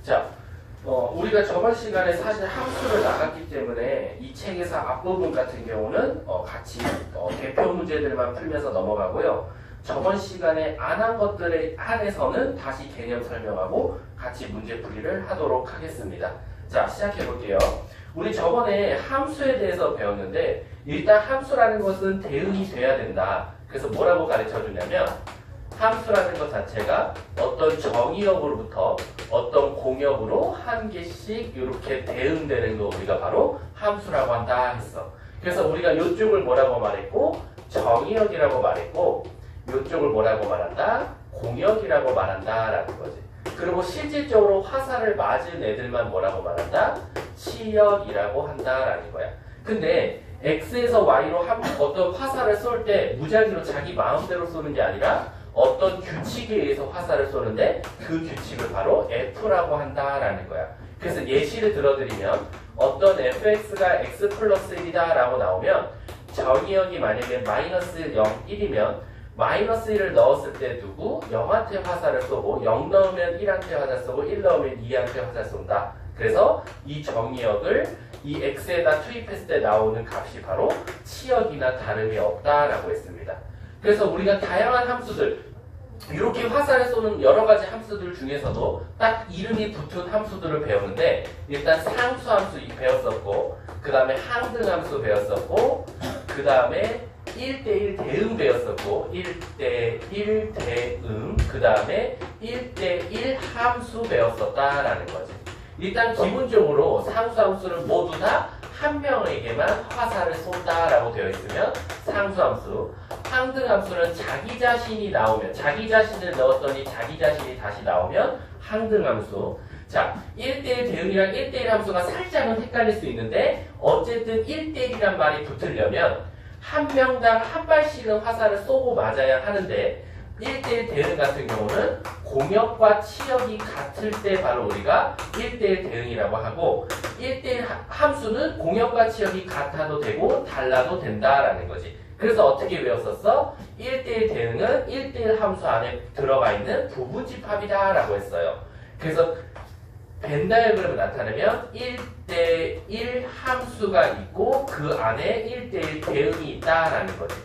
자, 우리가 저번 시간에 사실 함수를 나갔기 때문에 이 책에서 앞부분 같은 경우는 같이 대표 문제들만 풀면서 넘어가고요. 저번 시간에 안 한 것들에 한해서는 다시 개념 설명하고 같이 문제 풀이를 하도록 하겠습니다. 자, 시작해 볼게요. 우리 저번에 함수에 대해서 배웠는데 일단 함수라는 것은 대응이 돼야 된다. 그래서 뭐라고 가르쳐 주냐면 함수라는 것 자체가 어떤 정의역으로부터 어떤 공역으로 한 개씩 이렇게 대응되는 거 우리가 바로 함수라고 한다 했어. 그래서 우리가 이쪽을 뭐라고 말했고 정의역이라고 말했고 이쪽을 뭐라고 말한다? 공역이라고 말한다 라는 거지. 그리고 실질적으로 화살을 맞은 애들만 뭐라고 말한다? 치역이라고 한다라는 거야. 근데 X에서 Y로 어떤 화살을 쏠 때 무작위로 자기 마음대로 쏘는 게 아니라 어떤 규칙에 의해서 화살을 쏘는데 그 규칙을 바로 F라고 한다라는 거야. 그래서 예시를 들어드리면 어떤 fx가 x 플러스 1이다 라고 나오면 정의역이 만약에 마이너스 0, 1이면 마이너스 1을 넣었을 때 누구? 0한테 화살을 쏘고 0 넣으면 1한테 화살 쏘고 1 넣으면 2한테 화살 쏜다. 그래서 이 정의역을 이 x에다 투입했을 때 나오는 값이 바로 치역이나 다름이 없다라고 했습니다. 그래서 우리가 다양한 함수들, 이렇게 화살을 쏘는 여러 가지 함수들 중에서도 딱 이름이 붙은 함수들을 배우는데 일단 상수함수 배웠었고 그 다음에 항등함수 배웠었고 그 다음에 1대1 대응 배웠었고 1대1 대응 그 다음에 1대1 함수 배웠었다라는 거지. 일단 기본적으로 상수함수는 모두 다 한 명에게만 화살을 쏜다라고 되어 있으면 상수함수, 항등함수는 자기 자신이 나오면 자기 자신을 넣었더니 자기 자신이 다시 나오면 항등함수. 자, 1대1 대응이랑 1대1 함수가 살짝은 헷갈릴 수 있는데 어쨌든 1대1이란 말이 붙으려면 한 명당 한 발씩은 화살을 쏘고 맞아야 하는데 1대1 대응 같은 경우는 공역과 치역이 같을 때 바로 우리가 1대1 대응이라고 하고 1대1 함수는 공역과 치역이 같아도 되고 달라도 된다라는 거지. 그래서 어떻게 외웠었어? 1대1 대응은 1대1 함수 안에 들어가 있는 부분집합이다 라고 했어요. 그래서 벤 다이어그램을 나타내면 1대1 함수가 있고 그 안에 1대1 대응이 있다라는 거지.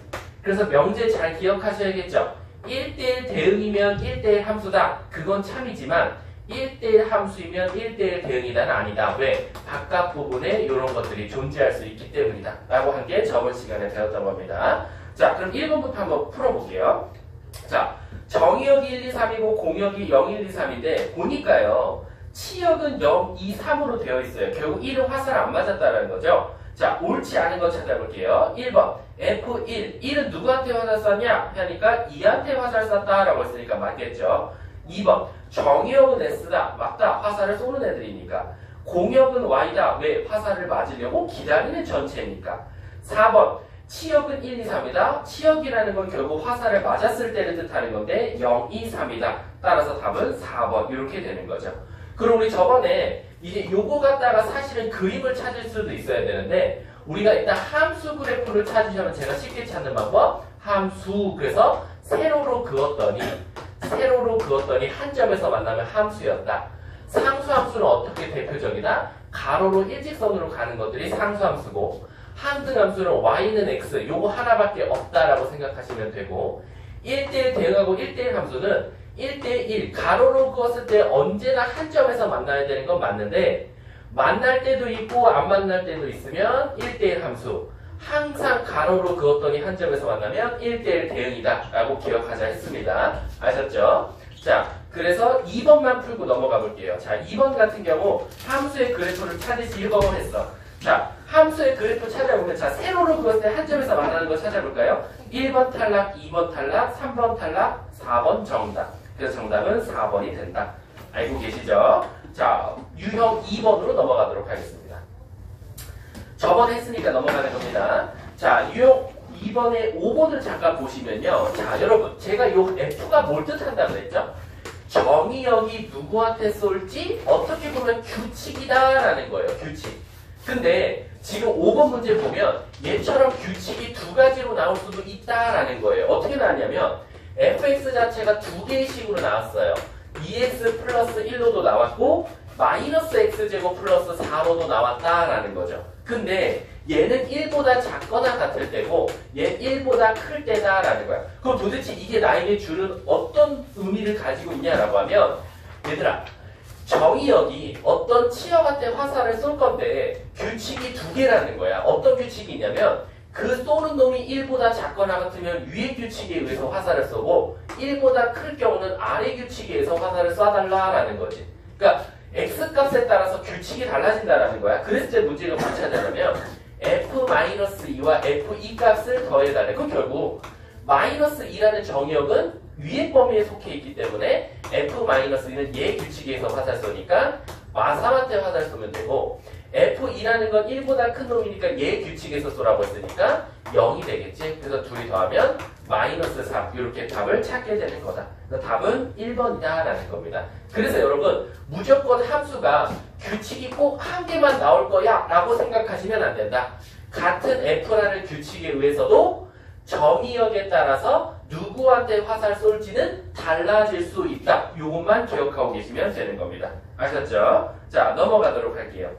그래서 명제 잘 기억하셔야겠죠? 1대1 대응이면 1대1 함수다. 그건 참이지만 1대1 함수이면 1대1 대응이다는 아니다. 왜? 바깥 부분에 이런 것들이 존재할 수 있기 때문이다. 라고 한 게 저번 시간에 배웠던 겁니다. 자, 그럼 1번부터 한번 풀어볼게요. 자, 정의역이 1, 2, 3이고 공역이 0, 1, 2, 3인데 보니까요. 치역은 0, 2, 3으로 되어 있어요. 결국 1은 화살 안 맞았다는 거죠. 자, 옳지 않은 거 찾아볼게요. 1번 F1, 1은 누구한테 화살 쐈냐? 하니까 2한테 화살 쐈다라고 했으니까 맞겠죠. 2번 정의역은 S다. 맞다. 화살을 쏘는 애들이니까. 공역은 Y다. 왜? 화살을 맞으려고 기다리는 전체니까. 4번 치역은 1, 2, 3이다. 치역이라는 건 결국 화살을 맞았을 때를 뜻하는 건데 0, 2, 3이다. 따라서 답은 4번 이렇게 되는 거죠. 그럼 우리 저번에 이제 요거 갖다가 사실은 그림을 찾을 수도 있어야 되는데 우리가 일단 함수 그래프를 찾으시면 제가 쉽게 찾는 방법 함수 그래서 세로로 그었더니 한 점에서 만나면 함수였다. 상수함수는 어떻게 대표적이다? 가로로 일직선으로 가는 것들이 상수함수고 항등함수는 y는 x 요거 하나밖에 없다라고 생각하시면 되고 1대1 대응하고 1대1 함수는 1대1 가로로 그었을 때 언제나 한 점에서 만나야 되는 건 맞는데 만날 때도 있고 안 만날 때도 있으면 1대1 함수 항상 가로로 그었더니 한 점에서 만나면 1대1 대응이다 라고 기억하자 했습니다. 아셨죠? 자, 그래서 2번만 풀고 넘어가 볼게요. 자, 2번 같은 경우 함수의 그래프를 찾으시 1번을 했어. 자, 함수의 그래프 찾아보면 자, 세로로 그었을 때 한 점에서 만나는 거 찾아볼까요? 1번 탈락, 2번 탈락, 3번 탈락, 4번 정답. 그래서 정답은 4번이 된다. 알고 계시죠? 자, 유형 2번으로 넘어가도록 하겠습니다. 저번에 했으니까 넘어가는 겁니다. 자, 유형 2번에 5번을 잠깐 보시면요. 자, 여러분, 제가 요 F가 뭘 뜻한다고 그랬죠? 정의역이 누구한테 쏠지 어떻게 보면 규칙이다라는 거예요. 규칙. 근데 지금 5번 문제 보면 얘처럼 규칙이 두 가지로 나올 수도 있다라는 거예요. 어떻게 나왔냐면 fx 자체가 두 개의 식으로 나왔어요. 2x 플러스 1로도 나왔고 마이너스 x제곱 플러스 4로도 나왔다라는 거죠. 근데 얘는 1보다 작거나 같을 때고 얘 1보다 클 때다라는 거야. 그럼 도대체 이게 나에게 주는 어떤 의미를 가지고 있냐라고 하면 얘들아 정의역이 어떤 치역한테 화살을 쏠 건데 규칙이 두 개라는 거야. 어떤 규칙이 있냐면 그 쏘는 놈이 1보다 작거나 같으면 위의 규칙에 의해서 화살을 쏘고 1보다 클 경우는 아래 규칙에 의해서 화살을 쏴달라라는 거지. 그러니까 x값에 따라서 규칙이 달라진다라는 거야. 그래서 제 문제가 뭘 찾아냐면 f-2와 f2 값을 더해달래. 그럼 결국 -2라는 정의역은 위의 범위에 속해 있기 때문에 f-2는 얘 규칙에 의해서 화살 쏘니까 마3한테 화살 쏘면 되고 f2라는 건 1보다 큰 놈이니까 얘 규칙에서 쏘라고 했으니까 0이 되겠지. 그래서 둘이 더하면 -3 이렇게 답을 찾게 되는 거다. 그래서 답은 1번이다 라는 겁니다. 그래서 여러분 무조건 함수가 규칙이 꼭 한 개만 나올 거야 라고 생각하시면 안 된다. 같은 f라는 규칙에 의해서도 정의역에 따라서 누구한테 화살 쏠지는 달라질 수 있다. 이것만 기억하고 계시면 되는 겁니다. 아셨죠? 자, 넘어가도록 할게요.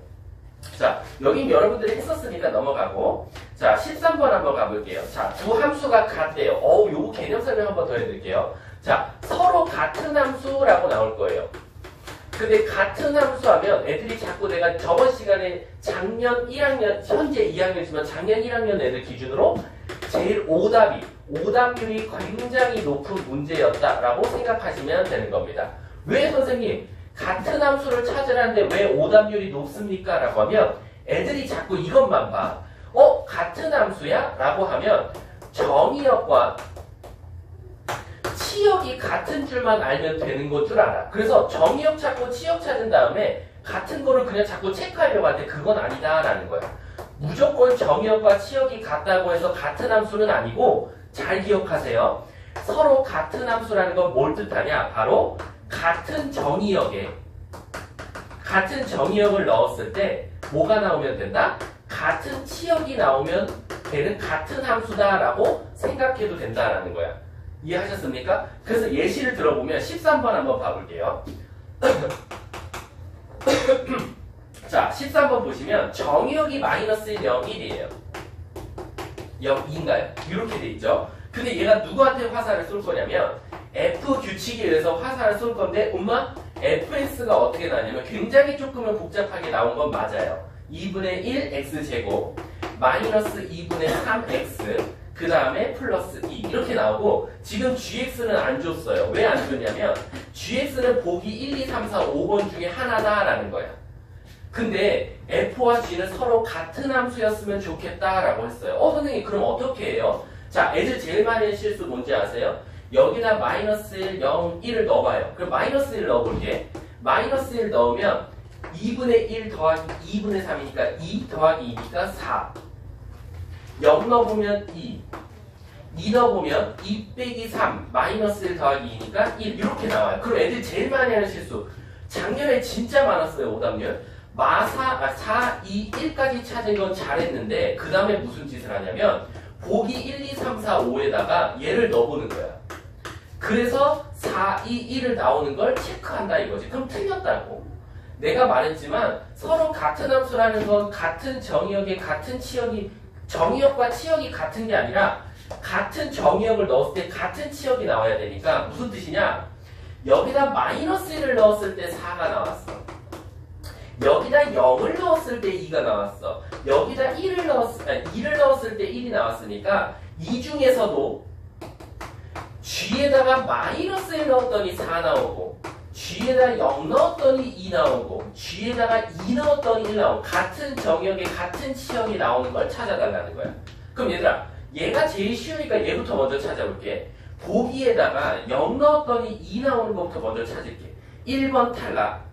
자, 여긴 여러분들이 했었으니까 넘어가고 자, 13번 한번 가볼게요. 자, 두 함수가 같대요. 요거 개념 설명 한번 더 해드릴게요. 자, 서로 같은 함수라고 나올 거예요. 근데 같은 함수 하면 애들이 자꾸 내가 저번 시간에 작년 1학년, 현재 2학년이지만 작년 1학년 애들 기준으로 제일 오답률이 굉장히 높은 문제였다라고 생각하시면 되는 겁니다. 왜 선생님? 같은 함수를 찾으라는데 왜 오답률이 높습니까? 라고 하면 애들이 자꾸 이것만 봐. 같은 함수야? 라고 하면 정의역과 치역이 같은 줄만 알면 되는 건 줄 알아. 그래서 정의역 찾고 치역 찾은 다음에 같은 거를 그냥 자꾸 체크하려고 하는데 그건 아니다 라는 거야. 무조건 정의역과 치역이 같다고 해서 같은 함수는 아니고 잘 기억하세요. 서로 같은 함수라는 건 뭘 뜻하냐? 바로 같은 정의역을 넣었을 때 뭐가 나오면 된다? 같은 치역이 나오면 걔는 같은 함수다라고 생각해도 된다라는 거야. 이해하셨습니까? 그래서 예시를 들어보면 13번 한번 봐볼게요. 자, 13번 보시면 정의역이 -1, 0, 1이에요. 0인가요? 이렇게 돼 있죠. 근데 얘가 누구한테 화살을 쏠 거냐면 F 규칙에 의해서 화살을 쏠 건데 엄마 fx가 어떻게 나냐면 굉장히 조금은 복잡하게 나온 건 맞아요. 2분의 1 x제곱 마이너스 2분의 3x 그 다음에 플러스 2 이렇게 나오고 지금 gx는 안 줬어요. 왜 안 줬냐면 gx는 보기 1, 2, 3, 4, 5번 중에 하나다라는 거야. 근데 f와 g는 서로 같은 함수였으면 좋겠다라고 했어요. 선생님 그럼 어떻게 해요? 자, 애들 제일 많이 하는 실수 뭔지 아세요? 여기다 -1, 0, 1을 넣어봐요. 그럼 -1 넣어볼게. -1 넣으면 2분의 1 더하기 2분의 3이니까 2 더하기 2니까 4. 0 넣어보면 2. 2 넣어보면 2 빼기 3 -1 더하기 2니까 1 이렇게 나와요. 그럼 애들 제일 많이 하는 실수. 작년에 진짜 많았어요. 오답률. 4, 2, 1까지 찾은 건 잘했는데 그 다음에 무슨 짓을 하냐면 보기 1, 2, 3, 4, 5에다가 얘를 넣어보는 거야. 그래서 4, 2, 1을 나오는 걸 체크한다 이거지. 그럼 틀렸다고. 내가 말했지만 서로 같은 함수라는 건 같은 정의역에 같은 치역이 정의역과 치역이 같은 게 아니라 같은 정의역을 넣었을 때 같은 치역이 나와야 되니까 무슨 뜻이냐? 여기다 -1을 넣었을 때 4가 나왔어. 여기다 0을 넣었을 때 2가 나왔어. 여기다 2를 넣었을 때 1이 나왔으니까 이 중에서도 g에다가 -1 넣었더니 4 나오고 g에다 0 넣었더니 2 나오고 g에다가 2 넣었더니 1 나오고 같은 정역에 같은 치역이 나오는 걸 찾아달라는 거야. 그럼 얘들아 얘가 제일 쉬우니까 얘부터 먼저 찾아볼게. 보기에다가 0 넣었더니 2 나오는 것부터 먼저 찾을게. 1번 탈락,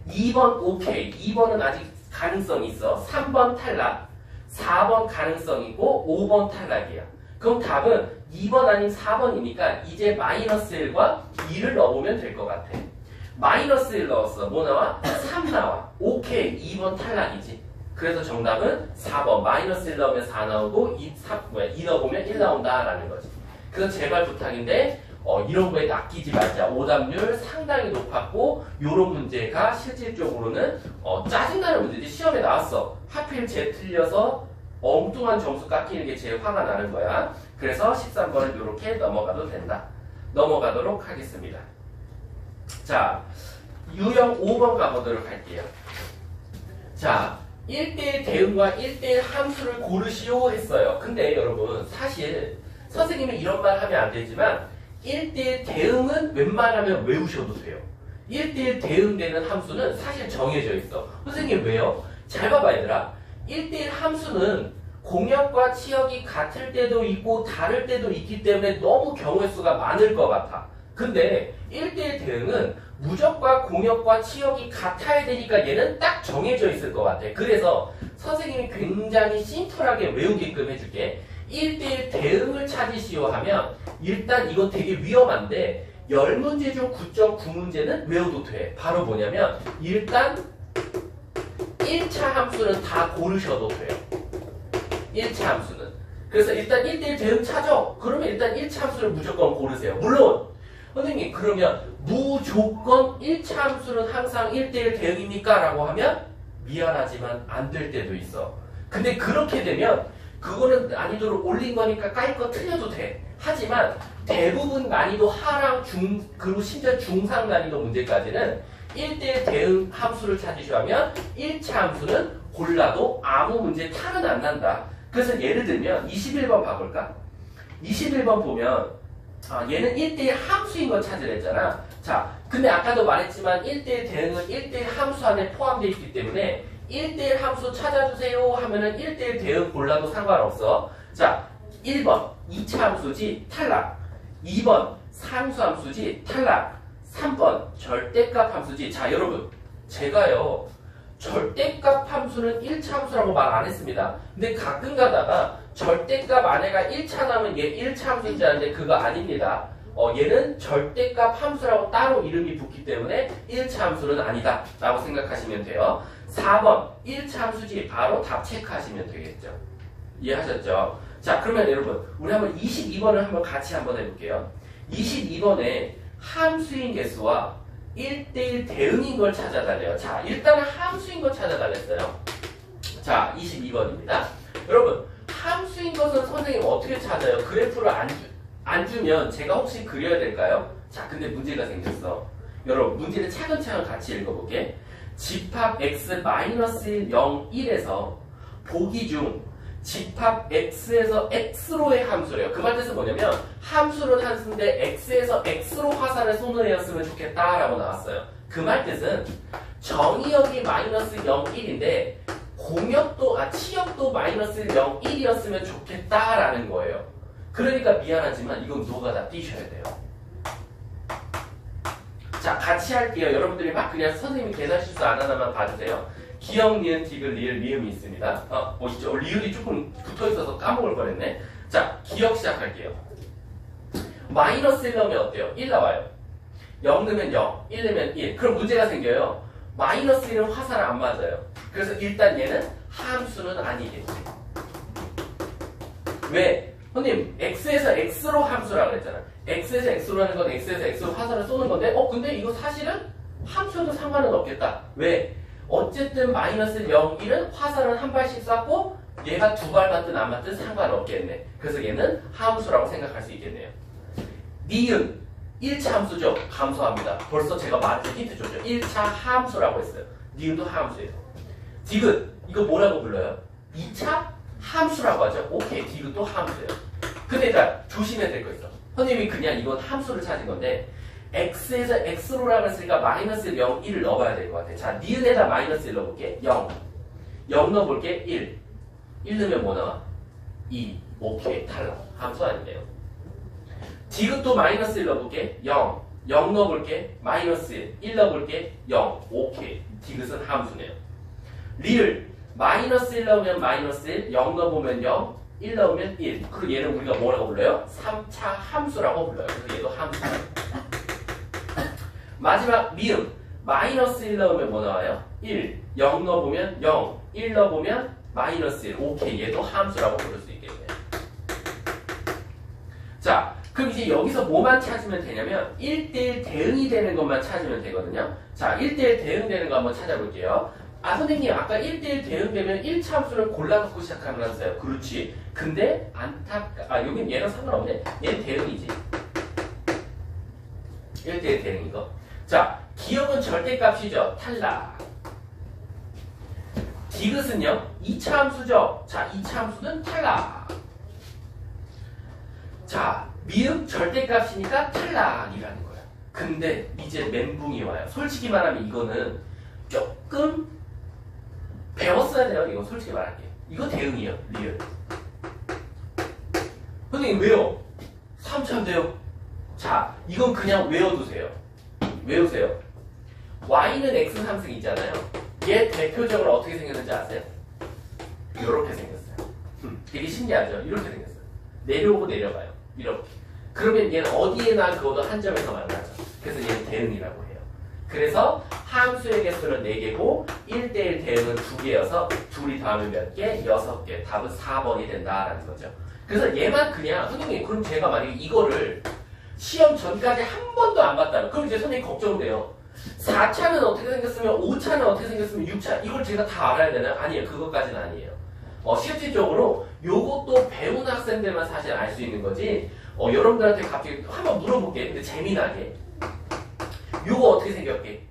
2번 오케이, 2번은 아직 가능성이 있어. 3번 탈락, 4번 가능성이고 5번 탈락이야. 그럼 답은 2번 아닌 4번이니까 이제 -1과 2를 넣어보면 될 것 같아. -1 넣었어. 뭐 나와? 3 나와. 오케이, 2번 탈락이지. 그래서 정답은 4번. -1 넣으면 4 나오고 2 넣어보면 1 나온다 라는 거지. 그래서 제발 부탁인데 이런 거에 낚이지 말자. 오답률 상당히 높았고 요런 문제가 실질적으로는 짜증나는 문제지. 시험에 나왔어. 하필 쟤 틀려서 엉뚱한 점수 깎이는 게 제일 화가 나는 거야. 그래서 13번을 이렇게 넘어가도 된다. 넘어가도록 하겠습니다. 자, 유형 5번 가보도록 할게요. 자, 1대1 대응과 1대1 함수를 고르시오 했어요. 근데 여러분 사실 선생님이 이런 말 하면 안 되지만 1대1 대응은 웬만하면 외우셔도 돼요. 1대1 대응되는 함수는 사실 정해져 있어. 선생님 왜요? 잘 봐봐 얘들아. 1대1 함수는 공역과 치역이 같을 때도 있고 다를 때도 있기 때문에 너무 경우의 수가 많을 것 같아. 근데 1대1 대응은 무적과 공역과 치역이 같아야 되니까 얘는 딱 정해져 있을 것 같아. 그래서 선생님이 굉장히 심플하게 외우게끔 해줄게. 1대1 대응을 찾으시오 하면 일단 이건 되게 위험한데 10문제 중 9.9문제는 외워도 돼. 바로 뭐냐면 일단 1차 함수는 다 고르셔도 돼요. 1차 함수는. 그래서 일단 1대1 대응 찾아. 그러면 일단 1차 함수를 무조건 고르세요. 물론 선생님 그러면 무조건 1차 함수는 항상 1대1 대응입니까? 라고 하면 미안하지만 안 될 때도 있어. 근데 그렇게 되면 그거는 난이도를 올린 거니까 깔 거 틀려도 돼. 하지만 대부분 난이도 하랑 중 그리고 심지어 중상 난이도 문제까지는 1대1 대응 함수를 찾으시면 1차 함수는 골라도 아무 문제 탈은 안 난다. 그래서 예를 들면 21번 봐볼까? 21번 보면 얘는 1대1 함수인 걸 찾으랬잖아. 자, 근데 아까도 말했지만 1대1 대응은 1대1 함수 안에 포함되어 있기 때문에 1대1 함수 찾아주세요 하면은 1대1 대응 골라도 상관없어. 자, 1번 2차 함수지 탈락. 2번 상수 함수지 탈락. 3번 절대값 함수지. 자, 여러분 제가요 절대값 함수는 1차 함수라고 말 안 했습니다. 근데 가끔 가다가 절대값 안에가 1차 나면 얘 1차 함수인 줄 아는데 그거 아닙니다. 얘는 절대값 함수라고 따로 이름이 붙기 때문에 1차 함수는 아니다 라고 생각하시면 돼요. 4번 1차 함수지. 바로 답 체크하시면 되겠죠. 이해하셨죠? 자, 그러면 여러분 우리 한번 22번을 한번 같이 한번 해볼게요. 22번에 함수인 개수와 1대1 대응인 걸 찾아달래요. 자, 일단은 함수인 걸 찾아달랬어요. 자, 22번입니다. 여러분 함수인 것은 선생님 어떻게 찾아요? 그래프를 안 주면 제가 혹시 그려야 될까요? 자, 근데 문제가 생겼어. 여러분 문제를 차근차근 같이 읽어볼게. 집합 x-1, 0, 1에서 보기 중 집합 x에서 x로의 함수래요. 그 말 뜻은 뭐냐면 함수는 함수인데 x에서 x로 화살을 쏘는 애였으면 좋겠다라고 나왔어요. 그 말 뜻은 정의역이 -0, 1인데 공역도 치역도 -0, 1이었으면 좋겠다라는 거예요. 그러니까 미안하지만 이건 노가다 띄셔야 돼요. 자, 같이 할게요. 여러분들이 막 그냥 선생님이 계산 실수 안 하나만 봐주세요. 기역, 니은, 디귿, 리을, 미음이 있습니다. 보시죠. 리을이 조금 붙어있어서 까먹을 뻔했네. 자, 기역 시작할게요. -1 넣으면 어때요? 1 나와요. 0 넣으면 0, 1 넣으면 1. 그럼 문제가 생겨요. -1은 화살 안 맞아요. 그래서 일단 얘는 함수는 아니겠지. 왜? 선생님, x에서 x로 함수라고 그랬잖아. x에서 x로 하는 건 x에서 x로 화살을 쏘는 건데, 근데 이거 사실은 함수여도 상관은 없겠다. 왜? 어쨌든 -0, 1은 화살은 한 발씩 쐈고 얘가 두 발 맞든 안 맞든 상관없겠네. 그래서 얘는 함수라고 생각할 수 있겠네요. 니은 1차 함수죠. 감소합니다. 벌써 제가 말해서 힌트 줬죠. 1차 함수라고 했어요. 니은도 함수예요. 디귿 이거 뭐라고 불러요? 2차 함수라고 하죠. 오케이, 디귿도 함수예요. 근데 일단 조심해야 될 거 있어. 선생님이 그냥 이건 함수를 찾은 건데 x에서 x로라고 했으니까 -1, 0, 1을 넣어봐야 될 것 같아. 자, 니은에다 -1 넣어볼게. 0. 0 넣어볼게. 1. 1 넣으면 뭐 나와? 2. 오케이, 탈락. 함수 아니네요. 디귿도 -1 넣어볼게. 0. 0 넣어볼게. -1. 1 넣어볼게. 0. 오케이. 디귿은 함수네요. 리을. -1 넣으면 -1. 0 넣어보면 0. 1 넣으면 1. 그리고 얘는 우리가 뭐라고 불러요? 3차 함수라고 불러요. 그래서 얘도 함수예요. 마지막 미음. -1 넣으면 뭐 나와요? 1. 0 넣어보면 0. 1 넣어보면 -1. 오케이, 얘도 함수라고 부를 수 있겠네요. 자, 그럼 이제 여기서 뭐만 찾으면 되냐면 1대1 대응이 되는 것만 찾으면 되거든요. 자, 1대1 대응되는 거 한번 찾아볼게요. 아, 선생님 아까 1대1 대응되면 1차 함수를 골라놓고 시작하면서요. 그렇지. 근데 여긴 얘랑 상관없네. 얘는 대응이지. 1대1 대응인 거. 자, 기억은 절대값이죠. 탈락. 디귿은요? 2차 함수죠. 자, 2차 함수는 탈락. 자, 미음 절대값이니까 탈락이라는 거야. 근데 이제 멘붕이 와요. 솔직히 말하면 이거는 조금 배웠어야 돼요. 이거 솔직히 말할게요. 이거 대응이에요. 리얼. 선생님 왜요? 3차인데요. 자, 이건 그냥 외워두세요. 외우세요. y는 x 함수 있잖아요. 얘 대표적으로 어떻게 생겼는지 아세요? 이렇게 생겼어요. 되게 신기하죠? 이렇게 생겼어요. 내려오고 내려가요. 이렇게. 그러면 얘는 어디에나 그어도 한 점에서 만나죠. 그래서 얘는 대응이라고 해요. 그래서 함수의 개수는 4개고 1대1 대응은 2개여서 둘이 더하면 몇 개? 6개. 답은 4번이 된다라는 거죠. 그래서 얘만 그냥 선생님 그럼 제가 만약에 이거를 시험 전까지 한 번도 안 봤다면 그럼 이제 선생님 걱정돼요. 4차는 어떻게 생겼으면 5차는 어떻게 생겼으면 6차 이걸 제가 다 알아야 되나요? 아니에요. 그것까지는 아니에요. 실질적으로 요것도 배운 학생들만 사실 알 수 있는 거지 여러분들한테 갑자기 한번 물어볼게. 근데 재미나게 요거 어떻게 생겼게?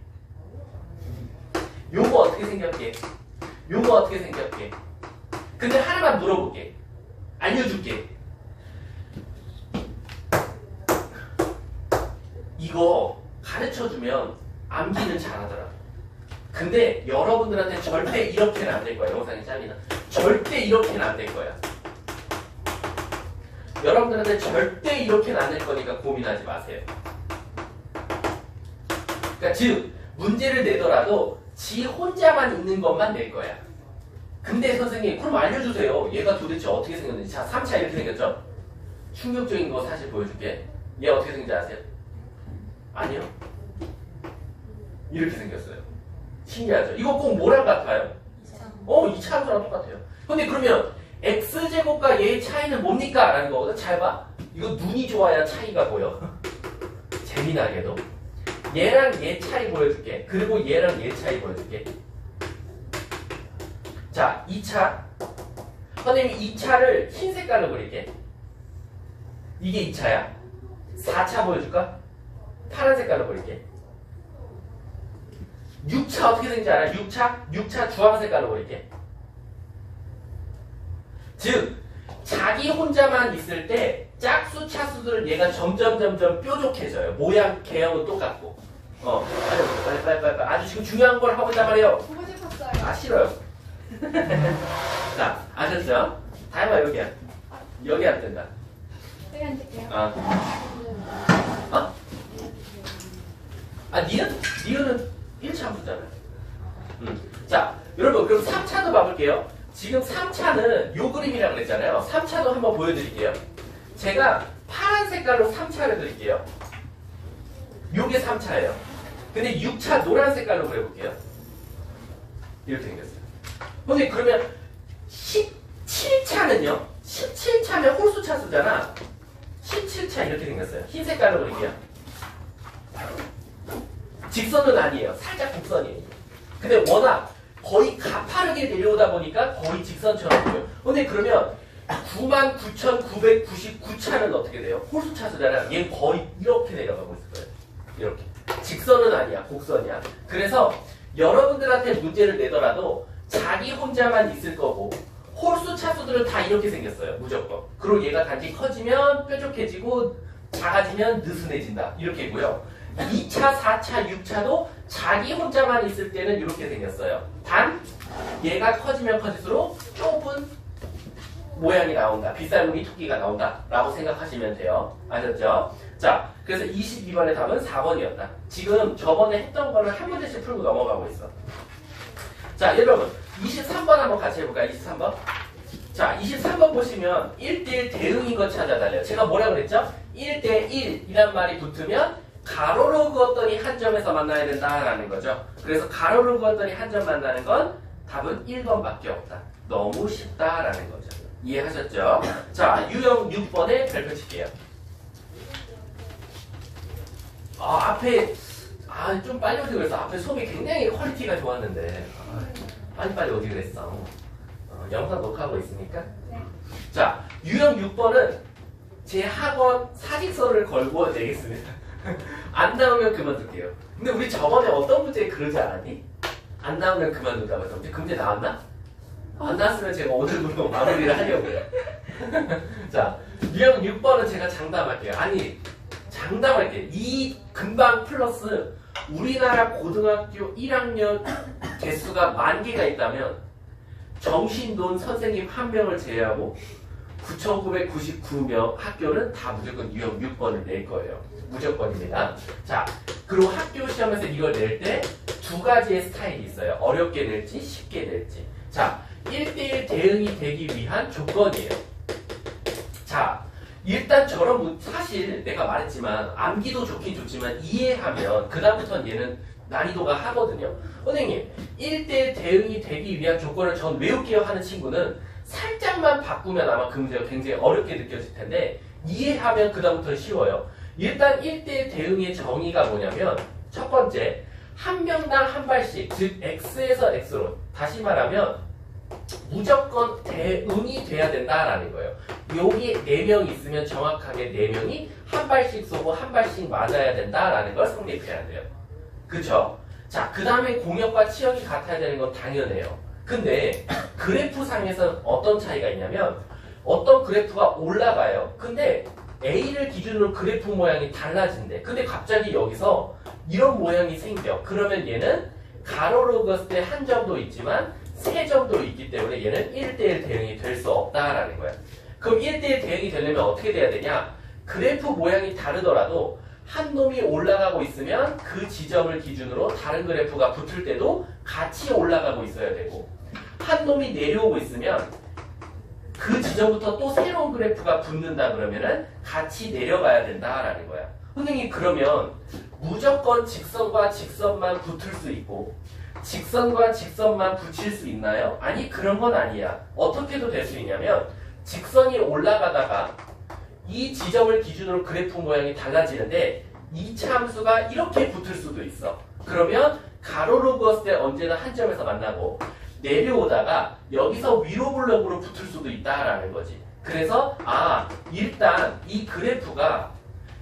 요거 어떻게 생겼게? 요거 어떻게 생겼게? 근데 하나만 물어볼게. 알려줄게. 이거 가르쳐주면 암기는 잘하더라. 근데 여러분들한테 절대 이렇게는 안 될 거야. 영상이 짬이나. 절대 이렇게는 안 될 거야. 여러분들한테 절대 이렇게는 안 될 거니까 고민하지 마세요. 그러니까 즉 문제를 내더라도 지 혼자만 있는 것만 낼 거야. 근데 선생님 그럼 알려주세요. 얘가 도대체 어떻게 생겼는지. 자, 3차 이렇게 생겼죠? 충격적인 거 사실 보여줄게. 얘 어떻게 생긴지 아세요? 아니요. 이렇게 생겼어요. 신기하죠? 이거 꼭 뭐랑 같아요? 2차 함수랑 똑같아요. 근데 그러면 x제곱과 얘의 차이는 뭡니까? 라는 거거든. 잘 봐. 이거 눈이 좋아야 차이가 보여. 재미나게도. 얘랑 얘 차이 보여줄게. 그리고 얘랑 얘 차이 보여줄게. 자, 2차. 선생님 2차를 흰 색깔로 그릴게. 이게 2차야. 4차 보여줄까? 파란 색깔로 그릴게. 6차 어떻게 생긴지 알아? 6차 주황 색깔로 그릴게. 즉 자기 혼자만 있을 때 짝수 차수들은 얘가 점점 뾰족해져요. 모양 개형은 똑같고. 빨리. 아주 지금 중요한 걸 하고 있단 말이에요. 보고 싶었어요. 아 싫어요. 자, 아셨죠? 다음은 여기야. 여기 안 된다. 여기 앉을게요. 니은은 1차 함수잖아요. 자, 여러분 그럼 3차도 봐볼게요. 지금 3차는 요 그림이라고 그랬잖아요. 3차도 한번 보여드릴게요. 제가 파란 색깔로 3차를 그릴게요. 요게 3차예요. 근데 6차 노란 색깔로 그려볼게요. 이렇게 생겼어요. 근데 그러면 17차는요? 17차면 홀수 차수잖아. 17차 이렇게 생겼어요. 흰 색깔로 그릴게요. 직선은 아니에요. 살짝 곡선이에요. 근데 워낙 거의 가파르게 내려오다 보니까 거의 직선처럼 보여요. 근데 그러면 99,999차는 어떻게 돼요? 홀수 차수잖아요. 얘는 거의 이렇게 내려가고 있을 거예요. 이렇게. 직선은 아니야. 곡선이야. 그래서 여러분들한테 문제를 내더라도 자기 혼자만 있을 거고 홀수 차수들은 다 이렇게 생겼어요. 무조건. 그리고 얘가 단지 커지면 뾰족해지고 작아지면 느슨해진다. 이렇게고요. 2차, 4차, 6차도 자기 혼자만 있을 때는 이렇게 생겼어요. 단 얘가 커지면 커질수록 좁은 모양이 나온다. 빗살무늬 토끼가 나온다. 라고 생각하시면 돼요. 아셨죠? 자, 그래서 22번의 답은 4번이었다. 지금 저번에 했던 거를 한 문제씩 풀고 넘어가고 있어. 자, 여러분 23번 한번 같이 해볼까요? 23번. 자, 23번 보시면 1대1 대응인 거 찾아달래요. 제가 뭐라 그랬죠? 1대1이란 말이 붙으면 가로로 그었더니 한 점에서 만나야 된다라는 거죠. 그래서 가로로 그었더니 한 점 만나는 건 답은 1번밖에 없다. 너무 쉽다라는 거죠. 이해하셨죠? 자, 유형 6번에 별표 칠게요. 앞에 좀 빨리 오지 그랬어. 앞에 수업이 굉장히 퀄리티가 좋았는데 빨리 오지 그랬어. 영상 녹화하고 있으니까. 네. 자, 유형 6번은 제 학원 사직서를 걸고 내겠습니다. 안 나오면 그만둘게요. 근데 우리 저번에 어떤 문제에 그러지 않았니? 안 나오면 그만둔다고 해서 그 문제 나왔나? 안 나왔으면 제가 오늘부터 마무리를 하려고요. 자, 유형 6번은 제가 장담할게요. 장담할게요. 이 근방 플러스 우리나라 고등학교 1학년 개수가 10,000개가 있다면 정신돈 선생님 1명을 제외하고 9,999명 학교는 다 무조건 유형 6번을 낼 거예요. 무조건입니다. 자, 그리고 학교 시험에서 이걸 낼 때 두 가지의 스타일이 있어요. 어렵게 낼지 쉽게 낼지. 자, 1대1 대응이 되기 위한 조건이에요. 자, 일단 사실 내가 말했지만 암기도 좋긴 좋지만 이해하면 그 다음부터는 얘는 난이도가 하거든요. 선생님, 1대1 대응이 되기 위한 조건을 전 외울게요 하는 친구는 살짝만 바꾸면 아마 그 문제가 굉장히 어렵게 느껴질 텐데 이해하면 그 다음부터는 쉬워요. 일단 1대1 대응의 정의가 뭐냐면 첫 번째, 한 명당 한 발씩, 즉 X에서 X로, 다시 말하면 무조건 대응이 돼야 된다라는 거예요. 여기 4명 있으면 정확하게 4명이 한 발씩 쏘고 한 발씩 맞아야 된다라는 걸 성립해야 돼요. 그쵸? 자, 그 다음에 공역과 치역이 같아야 되는 건 당연해요. 근데 그래프상에서는 어떤 차이가 있냐면 어떤 그래프가 올라가요. 근데 A를 기준으로 그래프 모양이 달라진대. 근데 갑자기 여기서 이런 모양이 생겨. 그러면 얘는 가로로 그었을 때 한 점도 있지만 세 점도 있기 때문에 얘는 1대1 대응이 될 수 없다라는 거야. 그럼 1대1 대응이 되려면 어떻게 돼야 되냐? 그래프 모양이 다르더라도 한 놈이 올라가고 있으면 그 지점을 기준으로 다른 그래프가 붙을 때도 같이 올라가고 있어야 되고 한 놈이 내려오고 있으면 그 지점부터 또 새로운 그래프가 붙는다 그러면은 같이 내려가야 된다라는 거야. 선생님, 그러면 무조건 직선과 직선만 붙을 수 있고 직선과 직선만 붙일 수 있나요? 아니, 그런 건 아니야. 어떻게도 될 수 있냐면 직선이 올라가다가 이 지점을 기준으로 그래프 모양이 달라지는데 이 참수가 이렇게 붙을 수도 있어. 그러면 가로로 그었을 때 언제나 한 점에서 만나고 내려오다가 여기서 위로 블록으로 붙을 수도 있다라는 거지. 그래서 일단 이 그래프가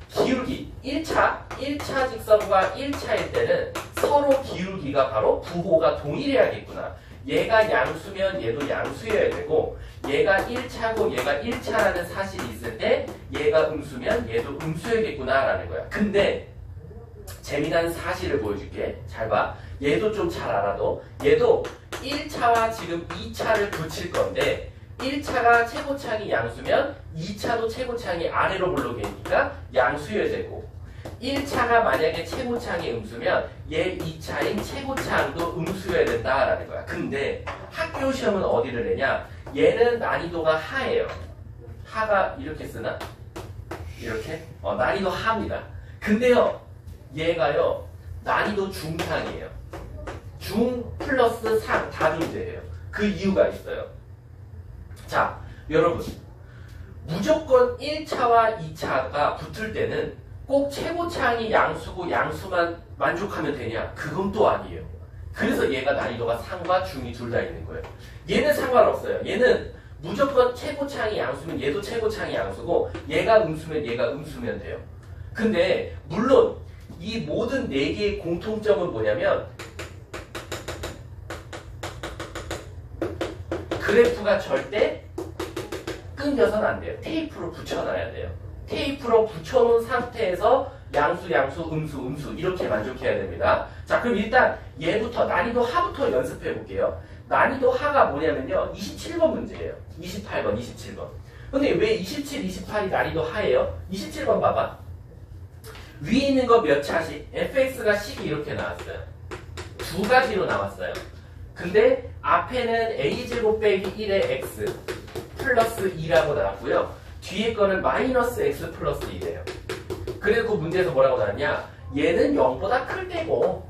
기울기 1차 직선과 1차일 때는 서로 기울기가 바로 부호가 동일해야겠구나. 얘가 양수면 얘도 양수여야 되고 얘가 1차고 얘가 1차라는 사실이 있을 때 얘가 음수면 얘도 음수여야겠구나 라는 거야. 근데 재미난 사실을 보여줄게. 잘 봐. 얘도 좀 잘 알아도 얘도 1차와 지금 2차를 붙일 건데 1차가 최고창이 양수면 2차도 최고창이 아래로 블록이니까 양수여야 되고 1차가 만약에 최고창이 음수면 얘 2차인 최고창도 음수여야 된다라는 거야. 근데 학교 시험은 어디를 내냐? 얘는 난이도가 하예요. 하가 이렇게 쓰나? 이렇게? 난이도 하입니다. 근데요, 얘가요, 난이도 중상이에요. 중 플러스 상 다중제예요. 그 이유가 있어요. 자, 여러분, 무조건 1차와 2차가 붙을 때는 꼭 최고차항이 양수고 양수만 만족하면 되냐? 그건 또 아니에요. 그래서 얘가 난이도가 상과 중이 둘 다 있는 거예요. 얘는 상관없어요. 얘는 무조건 최고차항이 양수면 얘도 최고차항이 양수고 얘가 음수면 얘가 음수면 돼요. 근데 물론 이 모든 4개의 공통점은 뭐냐면 그래프가 절대 끊겨서는 안 돼요. 테이프로 붙여놔야 돼요. 테이프로 붙여놓은 상태에서 양수, 양수, 음수, 음수 이렇게 만족해야 됩니다. 자, 그럼 일단 얘부터 난이도 하부터 연습해 볼게요. 난이도 하가 뭐냐면요. 27번 문제예요. 28번, 27번. 근데 왜 27, 28이 난이도 하예요? 27번 봐봐. 위에 있는 거 몇 차씩? fx가 10이 이렇게 나왔어요. 두 가지로 나왔어요. 근데 앞에는 a제곱 빼기 1의 x 플러스 2라고 나왔고요. 뒤에 거는 마이너스 x 플러스 2래요. 그래서 그 문제에서 뭐라고 나왔냐? 얘는 0보다 클 때고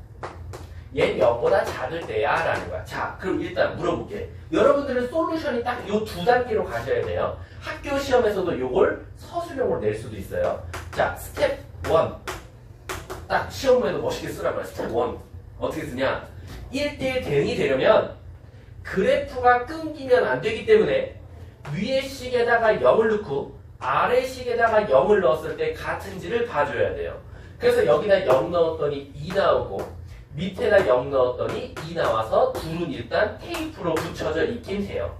얘는 0보다 작을 때야 라는 거야. 자, 그럼 일단 물어볼게. 여러분들은 솔루션이 딱 요 두 단계로 가셔야 돼요. 학교 시험에서도 요걸 서술형으로 낼 수도 있어요. 자, 스텝 1. 딱 시험에도 멋있게 쓰라고 해. 스텝 1. 어떻게 쓰냐? 1대1 대응이 되려면 그래프가 끊기면 안 되기 때문에 위의 식에다가 0을 넣고 아래 식에다가 0을 넣었을 때 같은지를 봐줘야 돼요. 그래서 여기다 0 넣었더니 2 나오고 밑에다 0 넣었더니 2 나와서 둘은 일단 테이프로 붙여져 있긴 해요.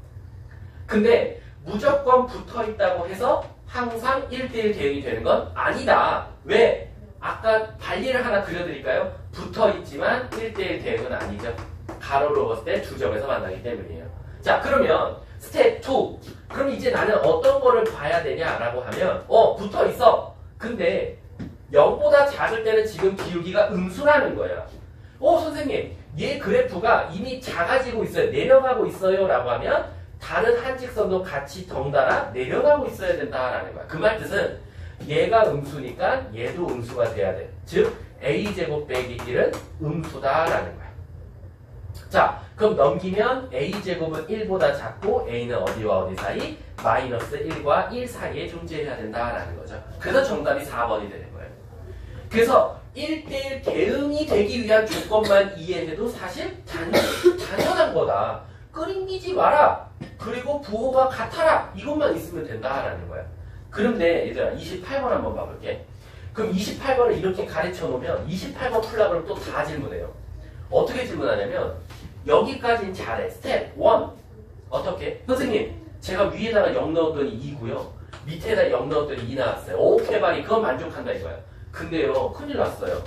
근데 무조건 붙어 있다고 해서 항상 1대1 대응이 되는 건 아니다. 왜? 아까 발리를 하나 그려드릴까요? 붙어 있지만 1대1 대응은 아니죠. 가로로 봤을 때 두 점에서 만나기 때문이에요. 자, 그러면 스텝 2. 그럼 이제 나는 어떤 거를 봐야 되냐라고 하면 붙어 있어. 근데 0보다 작을 때는 지금 기울기가 음수라는 거야. 선생님, 얘 그래프가 이미 작아지고 있어요. 내려가고 있어요. 라고 하면 다른 한 직선도 같이 덩달아 내려가고 있어야 된다라는 거야. 그 말 뜻은 얘가 음수니까 얘도 음수가 돼야 돼. 즉 a제곱 빼기 1은 음수다라는 거야. 자, 그럼 넘기면 a제곱은 1보다 작고 a는 어디와 어디 사이? 마이너스 1과 1 사이에 존재해야 된다라는 거죠. 그래서 정답이 4번이 되는 거예요. 그래서 1대1 대응이 되기 위한 조건만 이해해도 사실 당연한 거다. 끓이지 마라. 그리고 부호가 같아라. 이것만 있으면 된다라는 거야. 그런데 얘들아 28번 한번 봐볼게. 그럼 28번을 이렇게 가르쳐 놓으면 28번 풀라 그러면 또 다 질문해요. 어떻게 질문하냐면 여기까지는 잘해. 스텝 1. 어떻게? 선생님 제가 위에다가 0 넣었더니 2고요. 밑에다 0 넣었더니 2 나왔어요. 오케이 바리 그건 만족한다 이거야. 근데요 큰일 났어요.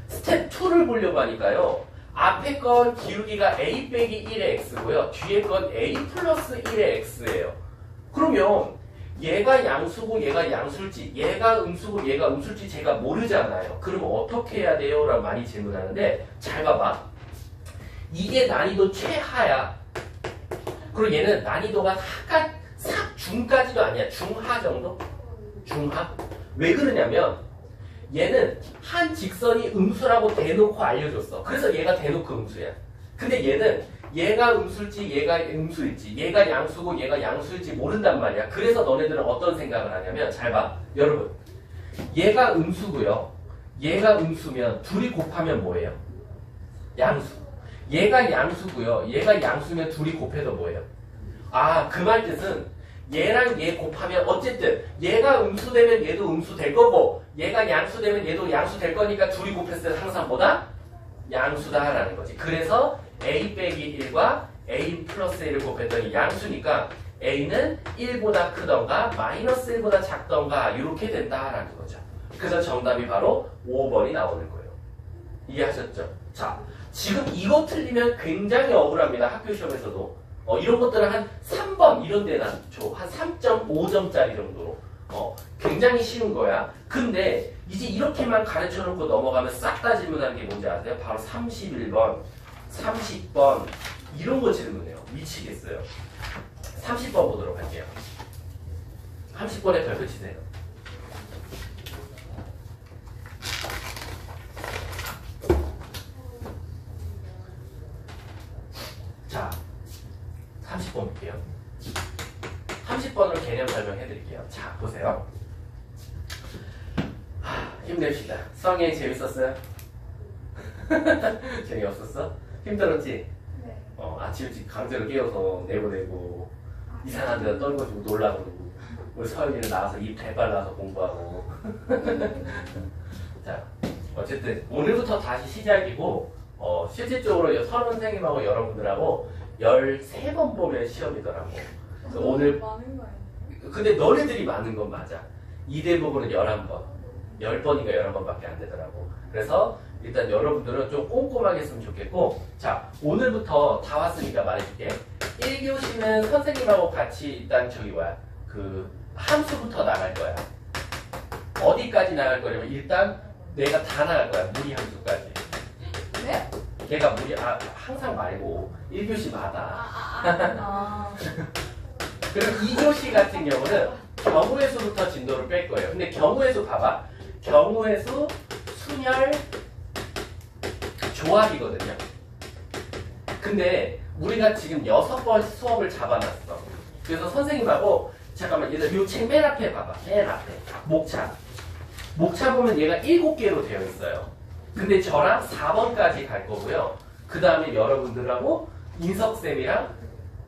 스텝 2를 보려고 하니까요. 앞에 건 기울기가 a 빼기 1의 x고요. 뒤에 건 a 플러스 1의 x예요. 그러면 얘가 양수고 얘가 양수일지 얘가 음수고 얘가 음수일지 제가 모르잖아요. 그럼 어떻게 해야 돼요? 라고 많이 질문하는데 잘 봐봐. 이게 난이도 최하야. 그리고 얘는 난이도가 중까지도 아니야. 중하 정도? 중하? 왜 그러냐면 얘는 한 직선이 음수라고 대놓고 알려줬어. 그래서 얘가 대놓고 음수야. 근데 얘는 얘가 음수일지 얘가 음수일지 얘가 양수고 얘가 양수일지 모른단 말이야. 그래서 너네들은 어떤 생각을 하냐면 잘 봐. 여러분 얘가 음수고요. 얘가 음수면 둘이 곱하면 뭐예요? 양수. 얘가 양수고요. 얘가 양수면 둘이 곱해도 뭐예요? 그 말 뜻은 얘랑 얘 곱하면 어쨌든 얘가 음수되면 얘도 음수 될 거고 얘가 양수되면 얘도 양수 될 거니까 둘이 곱했을 때 항상 뭐다? 양수다라는 거지. 그래서 a 빼기 1과 a 플러스 1을 곱했더니 양수니까 a는 1보다 크던가 마이너스 1보다 작던가 이렇게 된다라는 거죠. 그래서 정답이 바로 5번이 나오는 거예요. 이해하셨죠? 자, 지금 이거 틀리면 굉장히 억울합니다. 학교 시험에서도. 이런 것들은 한 3번 이런 데나 줘. 한 3.5점짜리 정도로. 굉장히 쉬운 거야. 근데 이제 이렇게만 가르쳐 놓고 넘어가면 싹 다 질문하는 게 뭔지 아세요? 바로 31번, 30번 이런 거 질문해요. 미치겠어요. 30번 보도록 할게요. 30번에 별표 치세요. 자, 30번 볼게요. 30번으로 개념 설명해 드릴게요. 자, 보세요. 힘냅시다. 수학여행 재밌었어요? 재미없었어? 힘들었지? 네. 아침 일찍 강제로 깨워서 내보내고 이상한 데다 떨궈주고 놀라고 그러고 우리 서윤이는 나와서 입 대빨라서 공부하고 자, 어쨌든 오늘부터 다시 시작이고 실질적으로 선생님하고 여러분들하고 13번 보면 시험이더라고. 그래서 오늘 많은 거 아니에요? 근데 너네들이 많은 건 맞아. 이 대부분은 11번 10번인가 11번밖에 안 되더라고. 그래서 일단 여러분들은 좀 꼼꼼하게 했으면 좋겠고 자, 오늘부터 다 왔으니까 말해줄게. 1교시는 선생님하고 같이 일단 그 함수부터 나갈 거야. 어디까지 나갈 거냐면 일단 내가 다 나갈 거야. 무리 함수까지. 네? 걔가 무리 항상 말고 1교시마다. 그리고 2교시 같은 경우는 경우의 수부터 진도를 뺄 거예요. 근데 경우의 수 봐봐. 경우의 수, 순열, 조합이거든요. 근데 우리가 지금 6번 수업을 잡아놨어. 그래서 선생님하고 잠깐만 얘들 요 책 맨 앞에 봐봐. 맨 앞에 목차. 목차 보면 얘가 7개로 되어 있어요. 근데 저랑 4번까지 갈 거고요. 그 다음에 여러분들하고 인석쌤이랑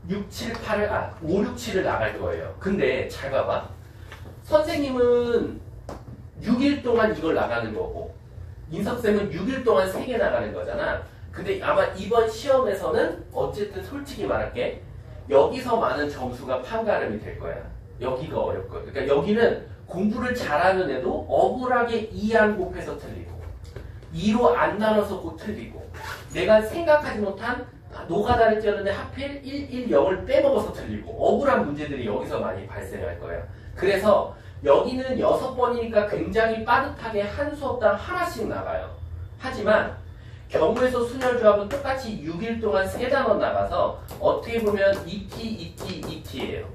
6, 7, 8을 5, 6, 7을 나갈 거예요. 근데 잘 봐봐. 선생님은 6일 동안 이걸 나가는 거고 인석쌤은 6일 동안 3개 나가는 거잖아. 근데 아마 이번 시험에서는 어쨌든 솔직히 말할게. 여기서 많은 점수가 판가름이 될 거야. 여기가 어렵거든. 그러니까 여기는 공부를 잘하는 애도 억울하게 2안 곱해서 틀리고 2로 안 나눠서 꼭 틀리고 내가 생각하지 못한 노가다를 띄었는데 하필 1, 1, 0을 빼먹어서 틀리고 억울한 문제들이 여기서 많이 발생할 거야. 그래서 여기는 6번이니까 굉장히 빠듯하게 한 수업당 하나씩 나가요. 하지만 경우에서 순열조합은 똑같이 6일 동안 3단원 나가서 어떻게 보면 ET예요.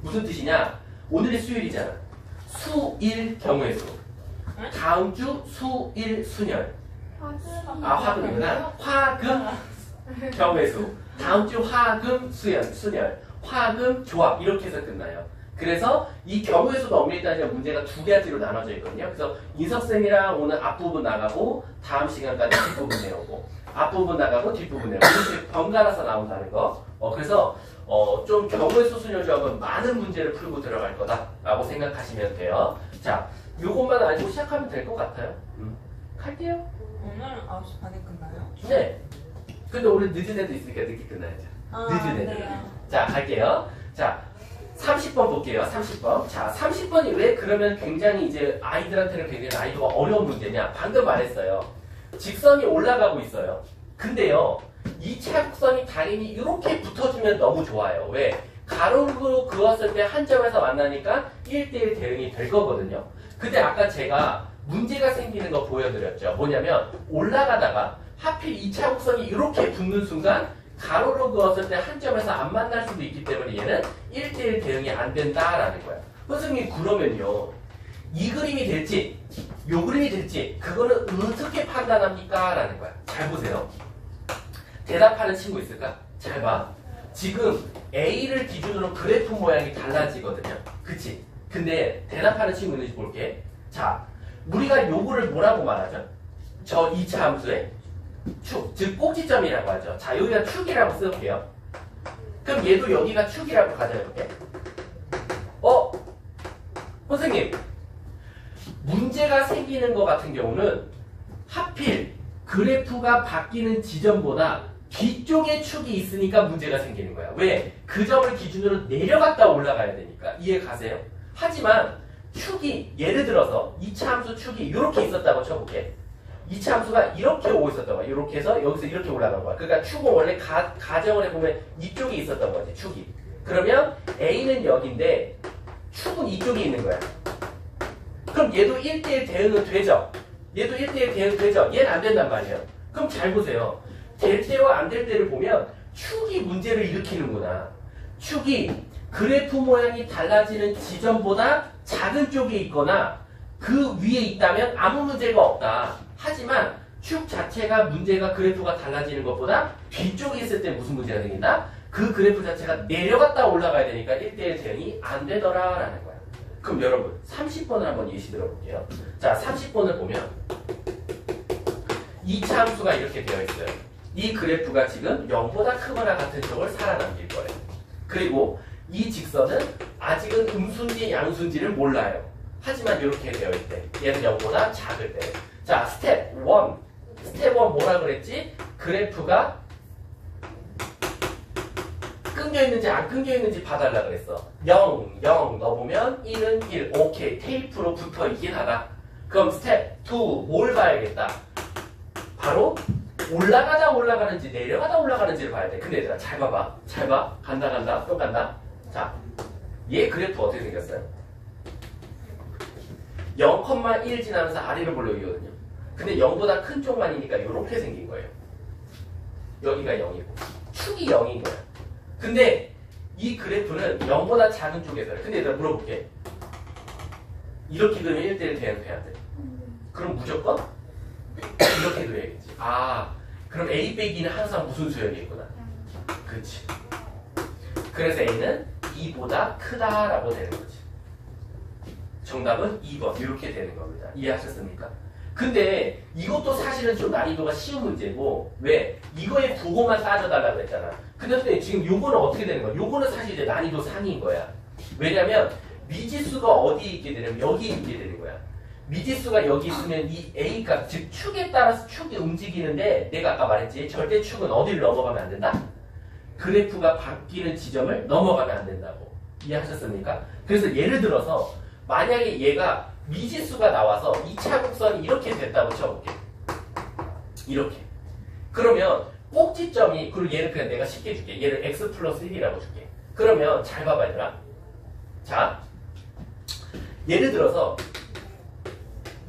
무슨 뜻이냐? 오늘이 수요일이잖아. 수일 경우의 수. 다음 주 수일 순열. 화금이구나. 화금 경우의 수. 다음 주 화금 순열. 화금 조합 이렇게 해서 끝나요. 그래서 이 경우의 수가 엄밀히 따지면 문제가 2가지로 나눠져 있거든요. 그래서 인석쌤이랑 오늘 앞부분 나가고 다음 시간까지 뒷부분 내오고 앞부분 나가고 뒷부분 내오고 이렇게 번갈아서 나온다는 거. 그래서 좀 경우의 수 순열 조합은 많은 문제를 풀고 들어갈 거다라고 생각하시면 돼요. 자, 요것만 알고 시작하면 될 것 같아요. 갈게요. 오늘 9시 반에 끝나요? 네. 근데 오늘 늦은 애도 있으니까 늦게 끝나야죠. 늦은 애들. 네. 자, 갈게요. 자, 30번 볼게요. 30번. 자, 30번이 왜 그러면 굉장히 이제 아이들한테는 굉장히 난이도가 어려운 문제냐? 방금 말했어요. 직선이 올라가고 있어요. 근데요, 이 차곡선이 당연히 이렇게 붙어주면 너무 좋아요. 왜? 가로로 그었을 때 한 점에서 만나니까 1대1 대응이 될 거거든요. 근데 아까 제가 문제가 생기는 거 보여드렸죠. 뭐냐면 올라가다가 하필 이 차곡선이 이렇게 붙는 순간 가로로 그었을 때 한 점에서 안 만날 수도 있기 때문에 얘는 1대1 대응이 안 된다라는 거야. 선생님 그러면요. 이 그림이 될지 요 그림이 될지 그거는 어떻게 판단합니까? 라는 거야. 잘 보세요. 대답하는 친구 있을까? 잘 봐. 지금 A를 기준으로 그래프 모양이 달라지거든요. 그치? 근데 대답하는 친구 있는지 볼게. 자, 우리가 요거를 뭐라고 말하죠? 저 2차 함수에 축, 즉 꼭지점이라고 하죠. 자, 여기가 축이라고 쓸게요. 그럼 얘도 여기가 축이라고 가져볼게. 선생님, 문제가 생기는 것 같은 경우는 하필 그래프가 바뀌는 지점보다 뒤쪽에 축이 있으니까 문제가 생기는 거야. 왜? 그 점을 기준으로 내려갔다 올라가야 되니까. 이해 가세요? 하지만 축이 예를 들어서 2차 함수 축이 이렇게 있었다고 쳐볼게. 2차 함수가 이렇게 오고 있었던 거야. 이렇게 해서 여기서 이렇게 올라간 거야. 그러니까 축은 원래 가정을 해보면 이쪽에 있었던 거지. 축이. 그러면 A는 여기인데 축은 이쪽에 있는 거야. 그럼 얘도 1대1 대응은 되죠? 얘도 1대1 대응 되죠? 얘는 안 된단 말이에요. 그럼 잘 보세요. 될 때와 안 될 때를 보면 축이 문제를 일으키는구나. 축이 그래프 모양이 달라지는 지점보다 작은 쪽에 있거나 그 위에 있다면 아무 문제가 없다. 하지만 축 자체가 문제가 그래프가 달라지는 것보다 뒤쪽에 있을 때 무슨 문제가 생긴다? 그 그래프 자체가 내려갔다 올라가야 되니까 1대1 대응이 안 되더라 라는 거야. 그럼 여러분 30번을 한번 예시 들어볼게요. 자, 30번을 보면 2차 함수가 이렇게 되어 있어요. 이 그래프가 지금 0보다 크거나 같은 쪽을 살아남길 거예요. 그리고 이 직선은 아직은 음수인지 양수인지를 몰라요. 하지만 이렇게 되어 있대. 얘는 0보다 작을 때. 자, 스텝 1. 스텝 1 뭐라 그랬지? 그래프가 끊겨있는지 안 끊겨있는지 봐달라 그랬어. 0, 0 넣어보면 1은 1. 오케이. 테이프로 붙어있긴 하다. 그럼 스텝 2. 뭘 봐야겠다? 바로 올라가다 올라가는지 내려가다 올라가는지를 봐야 돼. 근데 얘들아 잘 봐봐. 잘 봐. 간다 간다. 또 간다. 자, 얘 그래프 어떻게 생겼어요? 0,1 지나면서 아래로 몰려오거든요. 근데 0보다 큰 쪽만이니까 이렇게 생긴 거예요. 여기가 0이고 축이 0인 거야. 근데 이 그래프는 0보다 작은 쪽에서요. 근데 얘들아 물어볼게. 이렇게 그리면 1대1 대응돼야 돼. 그럼 무조건 이렇게 그려야겠지. 그럼 A 빼기는 항상 무슨 수열이겠구나. 그렇지. 그래서 A는 2보다 크다라고 되는 거지. 정답은 2번 이렇게 되는 겁니다. 이해하셨습니까? 근데 이것도 사실은 좀 난이도가 쉬운 문제고 왜? 이거의 부호만 따져달라고 했잖아. 근데 지금 요거는 어떻게 되는 거야? 요거는 사실 이제 난이도 상위인 거야. 왜냐면 미지수가 어디에 있게 되냐면 여기 있게 되는 거야. 미지수가 여기 있으면 이 A값, 즉 축에 따라서 축이 움직이는데 내가 아까 말했지 절대축은 어디를 넘어가면 안 된다? 그래프가 바뀌는 지점을 넘어가면 안 된다고. 이해하셨습니까? 그래서 예를 들어서 만약에 얘가 미지수가 나와서 2차 곡선이 이렇게 됐다고 쳐볼게. 이렇게. 그러면 꼭지점이, 그리고 얘를 그냥 내가 쉽게 줄게. 얘를 x 플러스 1이라고 줄게. 그러면 잘 봐봐 얘들아. 자, 예를 들어서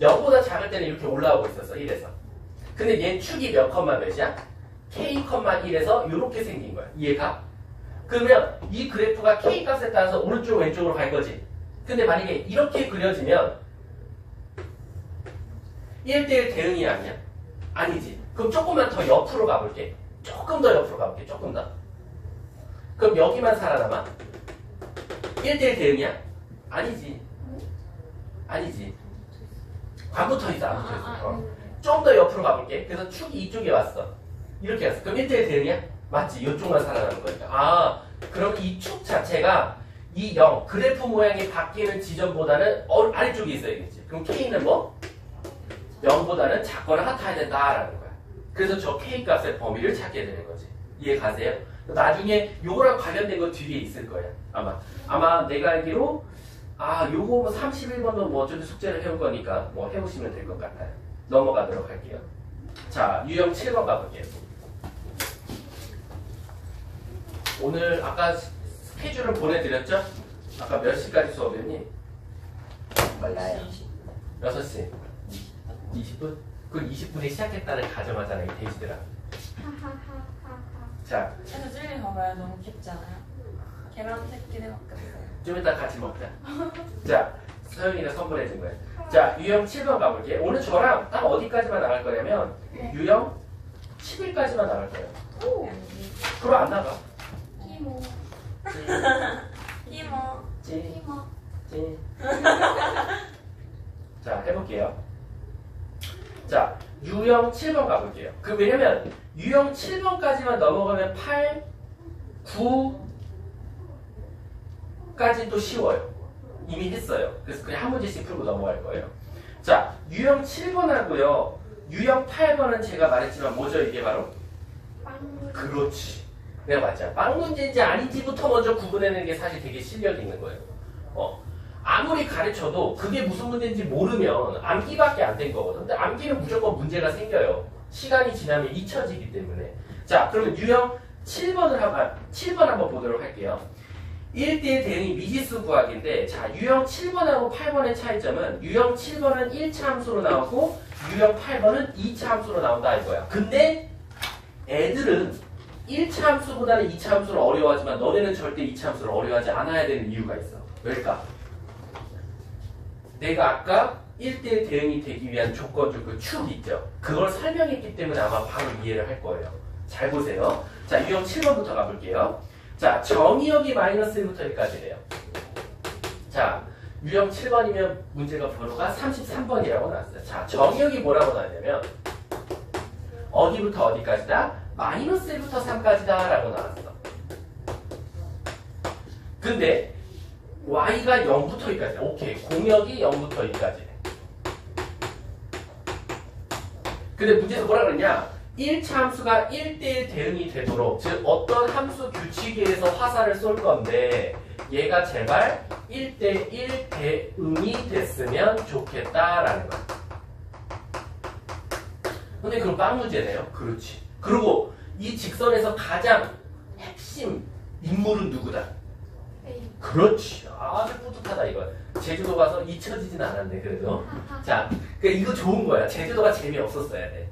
0보다 작을 때는 이렇게 올라오고 있었어. 1에서. 근데 얘 축이 몇 컴마 몇이야? k,1에서 이렇게 생긴 거야. 이해가? 그러면 이 그래프가 k 값에 따라서 오른쪽 왼쪽으로 갈 거지. 근데 만약에 이렇게 그려지면 1대1 대응이 아니야? 아니지. 그럼 조금만 더 옆으로 가볼게. 조금 더 옆으로 가볼게. 조금 더. 그럼 여기만 살아남아? 1대1 대응이야? 아니지. 아니지. 안 붙어있어. 안 붙어있어. 좀 더 옆으로 가볼게. 그래서 축이 이쪽에 왔어. 이렇게 왔어. 그럼 1대1 대응이야? 맞지. 이쪽만 살아남은 거니까. 아, 그럼 이 축 자체가 이 0, 그래프 모양이 바뀌는 지점보다는 아래쪽에 있어야겠지. 그럼 K는 뭐? 0보다는 작거나 같아야 된다라는 거야. 그래서 저 K 값의 범위를 찾게 되는 거지. 이해 가세요? 나중에 요거랑 관련된 거 뒤에 있을 거야. 아마 내가 알기로 요거 뭐 31번도 뭐 어차피 숙제를 해올 거니까 뭐 해보시면 될 것 같아요. 넘어가도록 할게요. 자, 유형 7번 가볼게요. 오늘 아까 스케줄을 보내드렸죠? 아까 몇 시까지 수업이었니? 몰라요. 6시. 20분? 그 20분에 시작했다는 가정하잖아, 이 돼지들아. 자. 그래서 찔리 봐봐요. 너무 귀엽지 않아요? 계란 새끼 해먹겠어요. 좀 이따 같이 먹자. 자, 서영이가 선물해준 거야. 자, 유형 7번 가볼게. 오늘 저랑 딱 어디까지만 나갈 거냐면 유형 10일까지만 나갈 거예요. 그럼 안 나가. 이모. 이모. 찌. 이모. 찌. 자, 해볼게요. 자, 유형 7번 가볼게요. 왜냐면 유형 7번까지만 넘어가면 8, 9까지 또 쉬워요. 이미 했어요. 그래서 그냥 한 문제씩 풀고 넘어갈 거예요. 자, 유형 7번하고요. 유형 8번은 제가 말했지만 뭐죠? 이게 바로? 그렇지. 내가 맞잖아. 빵 문제인지 아닌지부터 먼저 구분해내는 게 사실 되게 실력이 있는 거예요. 아무리 가르쳐도 그게 무슨 문제인지 모르면 암기밖에 안 된 거거든. 근데 암기는 무조건 문제가 생겨요. 시간이 지나면 잊혀지기 때문에. 자, 그러면 유형 7번 한번 보도록 할게요. 1대1 대응이 미지수 구하기인데, 자, 유형 7번하고 8번의 차이점은 유형 7번은 1차 함수로 나오고 유형 8번은 2차 함수로 나온다 이거야. 근데 애들은 1차 함수보다는 2차 함수를 어려워하지만 너네는 절대 2차 함수를 어려워하지 않아야 되는 이유가 있어. 왜일까? 내가 아까 1대1 대응이 되기 위한 조건 중 그 축 있죠? 그걸 설명했기 때문에 아마 바로 이해를 할 거예요. 잘 보세요. 자, 유형 7번부터 가볼게요. 자, 정의역이 마이너스 1부터 1까지래요. 자, 유형 7번이면 문제가 번호가 33번이라고 나왔어요. 자, 정의역이 뭐라고 나왔냐면 어디부터 어디까지다? 마이너스 1부터 3까지다 라고 나왔어. 근데 y가 0부터 2까지. 오케이. 공역이 0부터 2까지. 근데 문제에서 뭐라 그랬냐? 1차 함수가 1대1 대응이 되도록, 즉 어떤 함수 규칙에 의해서 화살을 쏠 건데 얘가 제발 1대1 대응이 됐으면 좋겠다라는 거야. 근데 그럼 빵 문제네요. 그렇지. 그리고 이 직선에서 가장 핵심 인물은 누구다? 그렇지. 아주 뿌듯하다 이거. 제주도 가서 잊혀지진 않았네 그래도. 자, 이거 좋은 거야. 제주도가 재미없었어야 돼.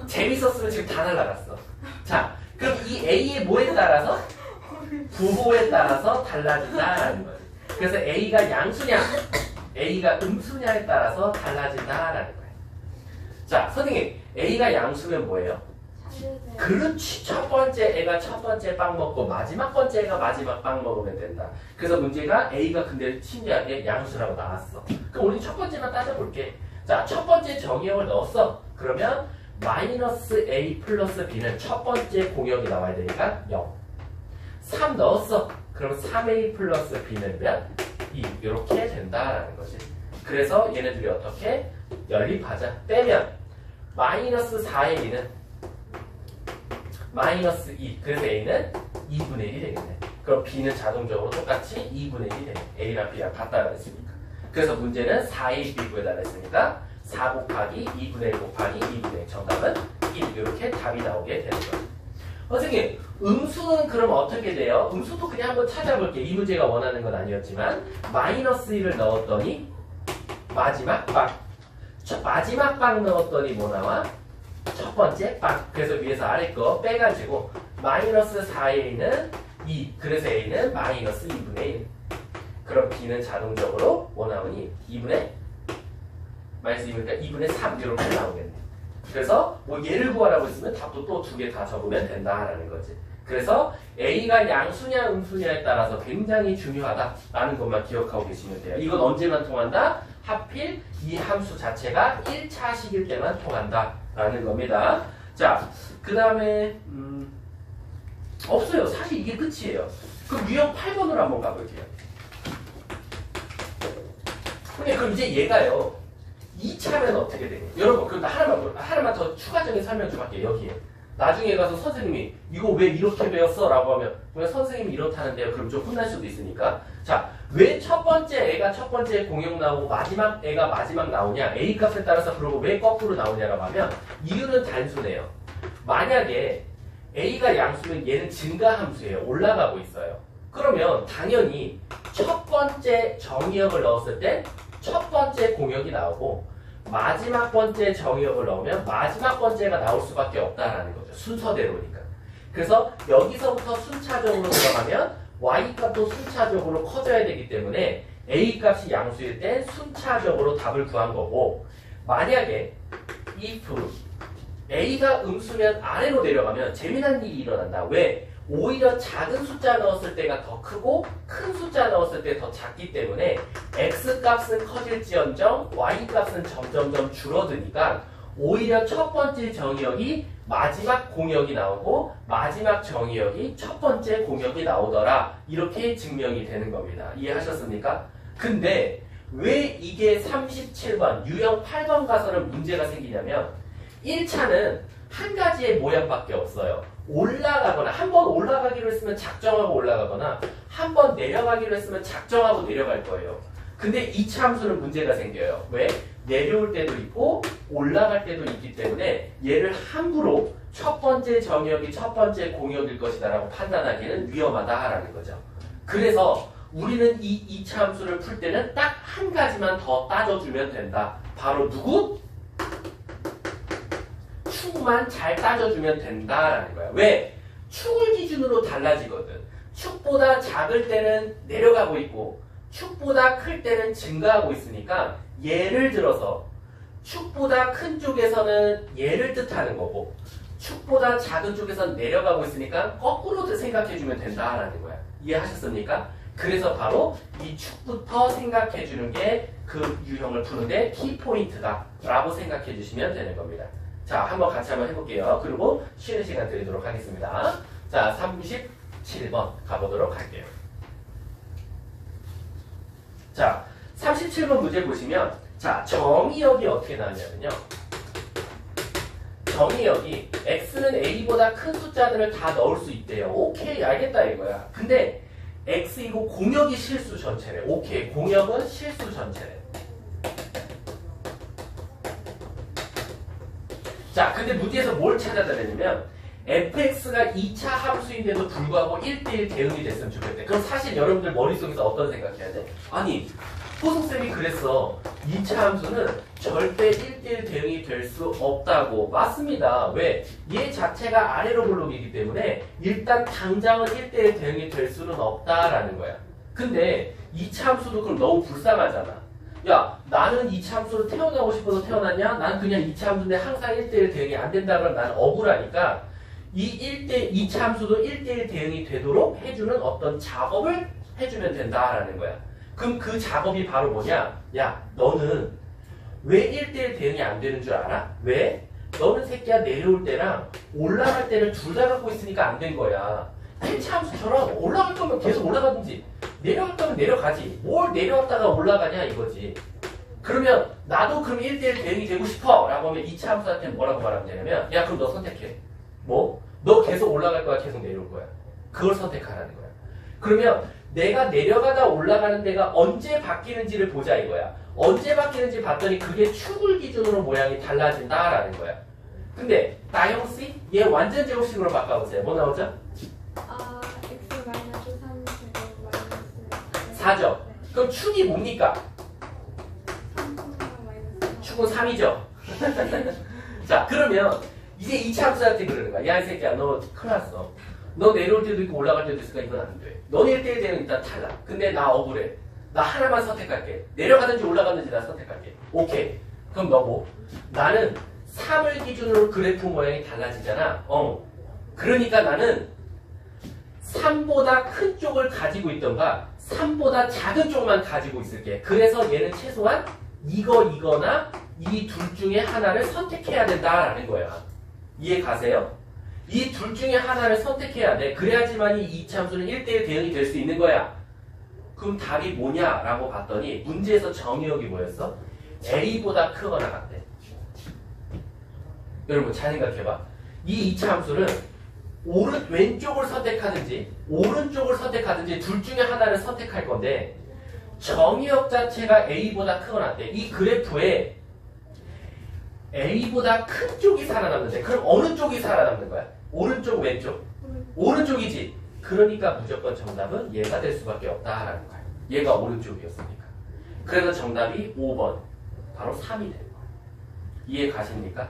재밌었으면 지금 다 날라갔어. 자, 그럼 이 A의 뭐에 따라서? 부호에 따라서 달라진다라는 거야. 그래서 A가 양수냐, A가 음수냐에 따라서 달라진다라는 거야. 자, 선생님, A가 양수면 뭐예요? 그렇지. 첫 번째 애가 첫 번째 빵 먹고 마지막 번째 애가 마지막 빵 먹으면 된다. 그래서 문제가 A가 근데 신기하게 양수라고 나왔어. 그럼 우리 첫 번째만 따져볼게. 자, 첫 번째 정의역을 넣었어. 그러면 마이너스 A 플러스 B는 첫 번째 공역이 나와야 되니까 0. 3 넣었어. 그럼 3A 플러스 B는 몇? 2. 이렇게 된다라는 거지. 그래서 얘네들이 어떻게 연립하자. 빼면 마이너스 4의 2는 마이너스 2. 그래서 A는 2분의 1이 되겠네. 그럼 B는 자동적으로 똑같이 2분의 1이 되네. A랑 B랑 같다고 했으니까. 그래서 문제는 4A, B 구해달라 했으니까 4 곱하기 2분의 1 곱하기 2분의 1. 정답은 1. 이렇게 답이 나오게 되는 거예요. 선생님, 음수는 그럼 어떻게 돼요? 음수도 그냥 한번 찾아볼게. 이 문제가 원하는 건 아니었지만 마이너스 1을 넣었더니 마지막 빵. 마지막 빵 넣었더니 뭐 나와? 첫 번째 빵. 그래서 위에서 아래 거 빼가지고 마이너스 4A는 2. 그래서 A는 마이너스 2분의 1. 그럼 B는 자동적으로 뭐 나오니? 2분의 마이너스 2니까 2분의 3 이렇게 나오겠네. 그래서 뭐 얘를 구하라고 했으면 답도 또 두 개 다 적으면 된다라는 거지. 그래서 A가 양수냐 음수냐에 따라서 굉장히 중요하다라는 것만 기억하고 계시면 돼요. 이건 언제만 통한다? 하필 이 함수 자체가 1차식일 때만 통한다라는 겁니다. 자, 그 다음에 없어요. 사실 이게 끝이에요. 그럼 유형 8번으로 한번 가볼게요. 근데 그럼 이제 얘가요. 2차면 어떻게 되냐? 여러분, 그럼 하나만 더 추가적인 설명 좀 할게요. 여기에. 나중에 가서 선생님이 이거 왜 이렇게 배웠어? 라고 하면 왜 선생님이 이렇다는데요? 그럼 좀 혼날 수도 있으니까. 자, 왜 첫 번째 애가 첫 번째 공역 나오고 마지막 애가 마지막 나오냐? A 값에 따라서 그러고 왜 거꾸로 나오냐라고 하면 이유는 단순해요. 만약에 A가 양수면 얘는 증가함수예요. 올라가고 있어요. 그러면 당연히 첫 번째 정의역을 넣었을 때 첫 번째 공역이 나오고 마지막 번째 정의역을 넣으면 마지막 번째가 나올 수밖에 없다라는 거죠. 순서대로니까. 그래서 여기서부터 순차적으로 들어가면 Y값도 순차적으로 커져야 되기 때문에 A값이 양수일 때 순차적으로 답을 구한 거고, 만약에 if A가 음수면 아래로 내려가면 재미난 일이 일어난다. 왜? 오히려 작은 숫자 넣었을 때가 더 크고 큰 숫자 넣었을 때 더 작기 때문에 X값은 커질지언정 Y값은 점점점 줄어드니까 오히려 첫 번째 정의역이 마지막 공역이 나오고 마지막 정의역이 첫 번째 공역이 나오더라. 이렇게 증명이 되는 겁니다. 이해하셨습니까? 근데 왜 이게 37번 유형 8번 가서는 문제가 생기냐면 1차는 한 가지의 모양밖에 없어요. 올라가거나 한 번 올라가기로 했으면 작정하고 올라가거나 한 번 내려가기로 했으면 작정하고 내려갈 거예요. 근데 2차 함수는 문제가 생겨요. 왜? 내려올 때도 있고 올라갈 때도 있기 때문에 얘를 함부로 첫 번째 정의역이 첫 번째 공역일 것이다 라고 판단하기는 위험하다라는 거죠. 그래서 우리는 이 2차 함수를 풀 때는 딱 한 가지만 더 따져주면 된다. 바로 누구? 축만 잘 따져주면 된다라는 거야. 왜? 축을 기준으로 달라지거든. 축보다 작을 때는 내려가고 있고 축보다 클 때는 증가하고 있으니까 예를 들어서 축보다 큰 쪽에서는 얘를 뜻하는 거고 축보다 작은 쪽에서는 내려가고 있으니까 거꾸로 생각해주면 된다라는 거야. 이해하셨습니까? 그래서 바로 이 축부터 생각해주는 게 그 유형을 푸는데 키포인트다 라고 생각해주시면 되는 겁니다. 자, 한번 같이 한번 해볼게요. 그리고 쉬는 시간 드리도록 하겠습니다. 자, 37번 가보도록 할게요. 자, 37번 문제 보시면 자, 정의역이 어떻게 나왔냐면요. 정의역이 x는 a보다 큰 숫자들을 다 넣을 수 있대요. 오케이, 알겠다 이거야. 근데 x이고 공역이 실수 전체래. 오케이, 공역은 실수 전체래. 자, 근데 문제에서 뭘 찾아달라냐면 fx가 2차 함수인데도 불구하고 1대1 대응이 됐으면 좋겠대. 그럼 사실 여러분들 머릿속에서 어떤 생각해야 돼? 아니, 호성쌤이 그랬어. 2차 함수는 절대 1대1 대응이 될 수 없다고. 맞습니다. 왜? 얘 자체가 아래로 블록이기 때문에 일단 당장은 1대1 대응이 될 수는 없다라는 거야. 근데 2차 함수도 그럼 너무 불쌍하잖아. 야, 나는 이차함수로 태어나고 싶어서 태어났냐? 난 그냥 이차함수인데 항상 1대1 대응이 안 된다 그러면 나는 억울하니까 이차함수도 1대1 대응이 되도록 해주는 어떤 작업을 해주면 된다라는 거야. 그럼 그 작업이 바로 뭐냐? 야, 너는 왜 1대1 대응이 안 되는 줄 알아? 왜? 너는 새끼야 내려올 때랑 올라갈 때를 둘 다 갖고 있으니까 안 된 거야. 1차 함수처럼 올라갈 거면 계속 올라가든지 내려갈 거면 내려가지. 뭘 내려왔다가 올라가냐 이거지. 그러면 나도 그럼 1대1 대응이 되고 싶어 라고 하면 2차 함수한테 뭐라고 말하면 되냐면 야 그럼 너 선택해. 뭐? 너 계속 올라갈 거야 계속 내려올 거야. 그걸 선택하라는 거야. 그러면 내가 내려가다 올라가는 데가 언제 바뀌는지를 보자 이거야. 언제 바뀌는지 봤더니 그게 축을 기준으로 모양이 달라진다라는 거야. 근데 나영씨 얘 완전 제곱식으로 바꿔보세요. 뭐 나오죠? x 마이너스 3 제곱 마이너스 4죠. 그럼 축이 뭡니까? 3 마이너스 축은 3이죠. 자 그러면 이제 2차 함수한테 그러는 거야. 야 이 새끼야 너 큰일 났어. 너 내려올 때도 있고 올라갈 때도 있으니까 이건 안 돼. 너네 1대1 대응 일단 탈락. 근데 나 억울해. 나 하나만 선택할게. 내려가든지 올라가든지 나 선택할게. 오케이. 그럼 너 뭐? 나는 3을 기준으로 그래프 모양이 달라지잖아. 그러니까 나는 3보다 큰 쪽을 가지고 있던가 3보다 작은 쪽만 가지고 있을게. 그래서 얘는 최소한 이거나 이 둘 중에 하나를 선택해야 된다라는 거야. 이해 가세요? 이 둘 중에 하나를 선택해야 돼. 그래야지만 이 2차 함수는 1대1 대응이 될 수 있는 거야. 그럼 답이 뭐냐라고 봤더니 문제에서 정의역이 뭐였어? A보다 크거나 같대. 여러분 잘 생각해봐. 이 2차 함수는 왼쪽을 선택하든지 오른쪽을 선택하든지 둘 중에 하나를 선택할 건데 정의역 자체가 A보다 크거나 같대. 이 그래프에 A보다 큰 쪽이 살아남는데 그럼 어느 쪽이 살아남는 거야? 오른쪽 왼쪽? 오른쪽이지. 그러니까 무조건 정답은 얘가 될 수밖에 없다라는 거야. 얘가 오른쪽이었으니까. 그래서 정답이 5번 바로 3이 된 거야. 이해 가십니까?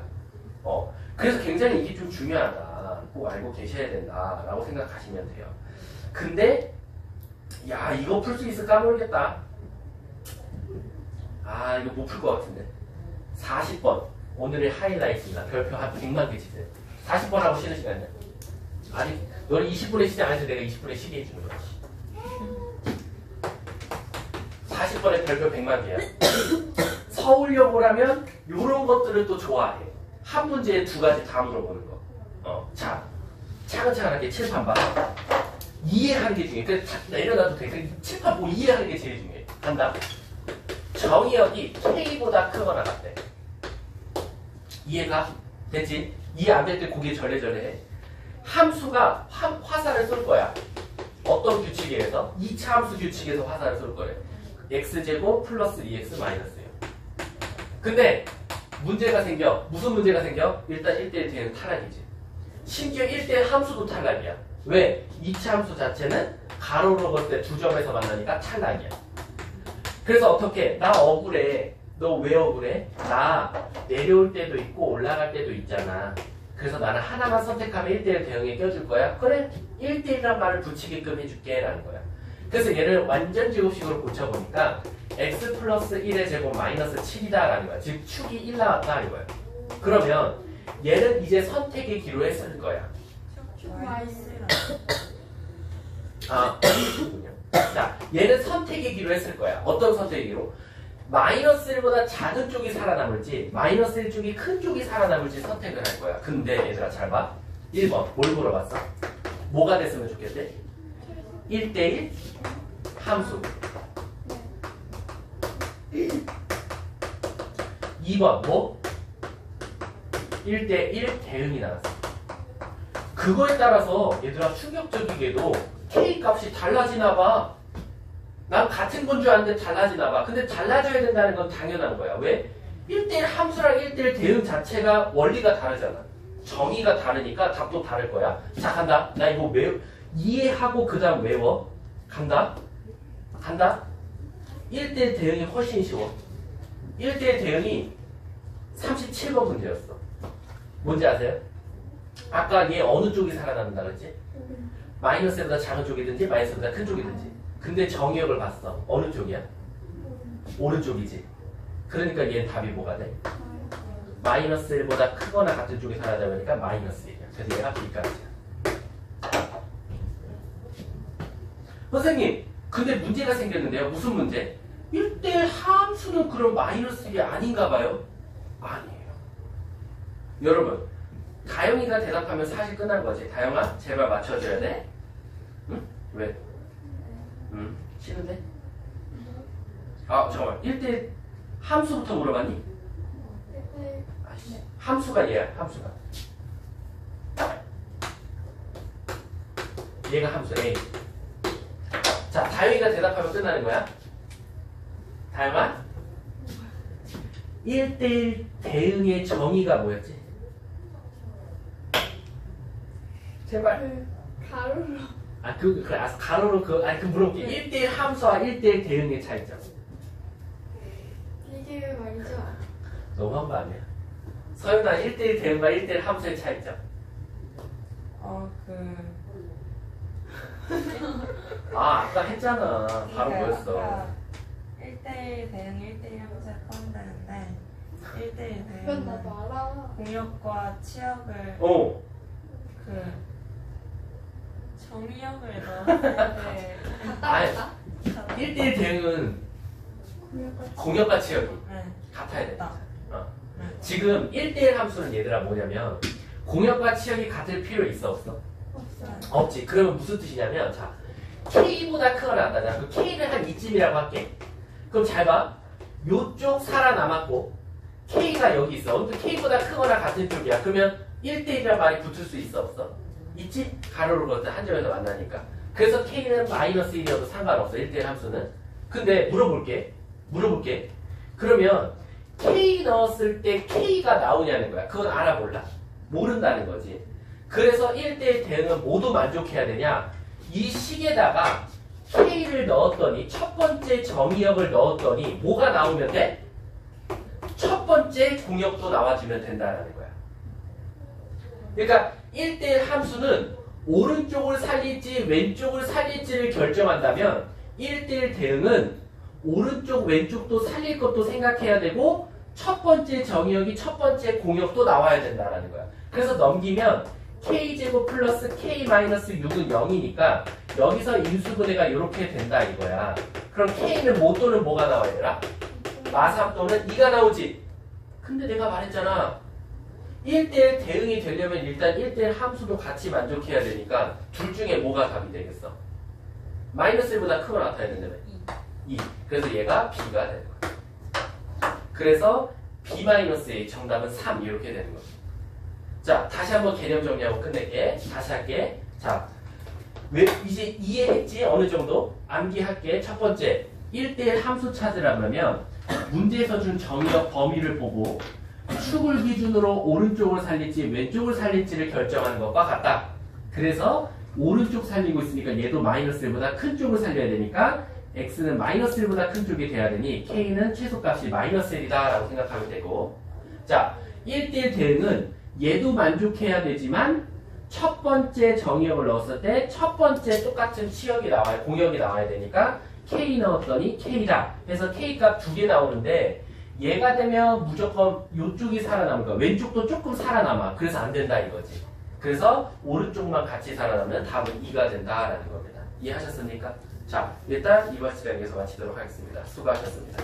그래서 굉장히 이게 좀 중요하다. 꼭 알고 계셔야 된다라고 생각하시면 돼요. 근데 야 이거 풀 수 있을까 모르겠다. 이거 못 풀 것 같은데. 40번 오늘의 하이라이트입니다. 별표 한 100만 개 치세요. 40번 하고 쉬는 시간이야. 아니 너는 20분에 시작 안 해서 내가 20분에 쉬게 해주는 거야. 40번에 별표 100만 개야. 서울여고라면 이런 것들을 또 좋아해. 한 문제에 2가지 다 물어보는 거. 자, 차근차근하게 칠판 봐. 이해하는 게 중요해. 그래서 내려놔도 돼. 그 칠판 보고 이해하는 게 제일 중요해. 간다. 정의역이 K보다 크거나 같대. 이해가 되지? 이해 안 될 때 고개 절레절레해. 함수가 화살을 쏠 거야. 어떤 규칙에 의해서? 2차 함수 규칙에서 화살을 쏠 거래. x제곱 플러스 2x 마이너스예요. 근데 문제가 생겨. 무슨 문제가 생겨? 일단 1대1 대응 탈락이지. 심지어 1대1 함수도 탈락이야. 왜? 2차 함수 자체는 가로로 볼 때 두 점에서 만나니까 탈락이야. 그래서 어떻게? 나 억울해. 너 왜 억울해? 나 내려올 때도 있고 올라갈 때도 있잖아. 그래서 나는 하나만 선택하면 1대1 대응에 껴줄 거야? 그래? 1대1이란 말을 붙이게끔 해줄게 라는 거야. 그래서 얘를 완전 제곱식으로 고쳐보니까 x 플러스 1의 제곱 마이너스 7이다 라는 거야. 즉 축이 1 나왔다 이거야. 그러면 얘는 이제 선택의 기로에 쓸 거야. 자, 얘는 선택의 기로에 쓸 거야. 어떤 선택의 기로? 마이너스 1보다 작은 쪽이 살아남을지 마이너스 1 쪽이 큰 쪽이 살아남을지 선택을 할 거야. 근데 얘들아 잘 봐. 1번 뭘 물어봤어? 뭐가 됐으면 좋겠대? 1대1 함수. 2번 뭐? 1대1 대응이 나왔어. 그거에 따라서 얘들아 충격적이게도 K 값이 달라지나 봐. 난 같은 건 줄 알았는데 달라지나 봐. 근데 달라져야 된다는 건 당연한 거야. 왜? 1대1 함수랑 1대1 대응 자체가 원리가 다르잖아. 정의가 다르니까 답도 다를 거야. 자 간다. 나 이거 이해하고 그 다음 외워. 간다. 1대1 대응이 훨씬 쉬워. 1대1 대응이 37번 문제였어. 뭔지 아세요? 아까 얘 어느 쪽이 살아남는다 그랬지? 마이너스보다 작은 쪽이든지 마이너스보다 큰 쪽이든지. 근데 정의역을 봤어. 어느 쪽이야? 오른쪽이지. 그러니까 얘는 답이 뭐가 돼? 마이너스 1보다 크거나 같은 쪽이 살아야 되니까 마이너스 1이야. 그래서 얘가 B값이야. 선생님, 근데 문제가 생겼는데요. 무슨 문제? 1대1 함수는 그럼 마이너스 1이 아닌가 봐요? 아니에요. 여러분, 다영이가 대답하면 사실 끝난 거지. 다영아, 제발 맞춰줘야 돼. 응? 왜? 응? 싫은데? 아, 잠깐만. 1대1 함수부터 물어봤니? 아이씨. 함수가 얘야, 함수가. 얘가 함수 A. 자, 다영이가 대답하면 끝나는 거야. 다영아? 1대1 대응의 정의가 뭐였지? 제발. 가로로. 아, 그래, 가로로 물어볼게. 1대1 함수와 1대1 대응의 차이점. 이게 말이죠. 너무한 거 아니야? 서윤아, 1대1 대응과 1대1 함수의 차이점. 아까 했잖아. 바로 뭐였어? 1대1 대응 1대1 함수에 포함되는데 1대1 그건 나도 대응은 알아. 공역과 치역을 정의역을 넣었을 때 아니, 1대1 대응은 공역과 치역이 네. 같아야 돼. 맞다. 지금 1대1 함수는 얘들아 뭐냐면 공역과 치역이 같을 필요 있어 없어? 없지. 그러면 무슨 뜻이냐면 자 K보다 크거나 같다잖아. 그 K를 한 이쯤이라고 할게. 그럼 잘 봐. 요쪽 살아남았고 K가 여기 있어. 아무튼 K보다 크거나 같은 쪽이야. 그러면 1대1이란 말이 붙을 수 있어 없어? 있지? 가로로 걷을 한 점에서 만나니까. 그래서 K는 마이너스 1이어도 상관없어. 1대1 함수는. 근데 물어볼게. 그러면 K 넣었을 때 K가 나오냐는 거야. 그건 알아 몰라? 모른다는 거지. 그래서 1대1 대응은 모두 만족해야 되냐? 이 식에다가 K를 넣었더니 첫 번째 정의역을 넣었더니 뭐가 나오면 돼? 첫 번째 공역도 나와주면 된다는 거야. 그러니까 1대1 함수는 오른쪽을 살릴지 왼쪽을 살릴지를 결정한다면 1대1 대응은 오른쪽 왼쪽도 살릴 것도 생각해야 되고 첫 번째 정의역이 첫 번째 공역도 나와야 된다는 거야. 그래서 넘기면 K제곱 플러스 K-6은 0이니까 여기서 인수분해가 이렇게 된다 이거야. 그럼 K는 뭐 또는 뭐가 나와야 되나? 마3 또는 2가 나오지. 근데 내가 말했잖아. 1대1 대응이 되려면 일단 1대1 함수도 같이 만족해야 되니까 둘 중에 뭐가 답이 되겠어? 마이너스 1보다 크거나 같아야 된다며. 2. 그래서 얘가 B가 되는 거야. 그래서 B-A 정답은 3 이렇게 되는 거지. 자, 다시 한번 개념 정리하고 끝낼게. 다시 할게. 자, 왜 이제 이해했지? 어느 정도? 암기할게. 첫 번째, 1대1 함수 찾으라면 문제에서 준 정의역 범위를 보고 축을 기준으로 오른쪽을 살릴지 왼쪽을 살릴지를 결정하는 것과 같다. 그래서 오른쪽 살리고 있으니까 얘도 마이너스 1보다 큰 쪽을 살려야 되니까 x는 마이너스 1보다 큰 쪽이 돼야 되니 k는 최소값이 마이너스 1이다 라고 생각하면 되고, 자, 1대1 대응은 얘도 만족해야 되지만 첫 번째 정의역을 넣었을 때 첫 번째 똑같은 치역이 나와야 공역이 나와야 되니까 k 넣었더니 k다 해서 k 값 2개 나오는데 얘가 되면 무조건 이쪽이 살아남을 거야. 왼쪽도 조금 살아남아. 그래서 안 된다 이거지. 그래서 오른쪽만 같이 살아남으면 답은 2가 된다라는 겁니다. 이해하셨습니까? 자, 일단 이번 시간 여기서 마치도록 하겠습니다. 수고하셨습니다.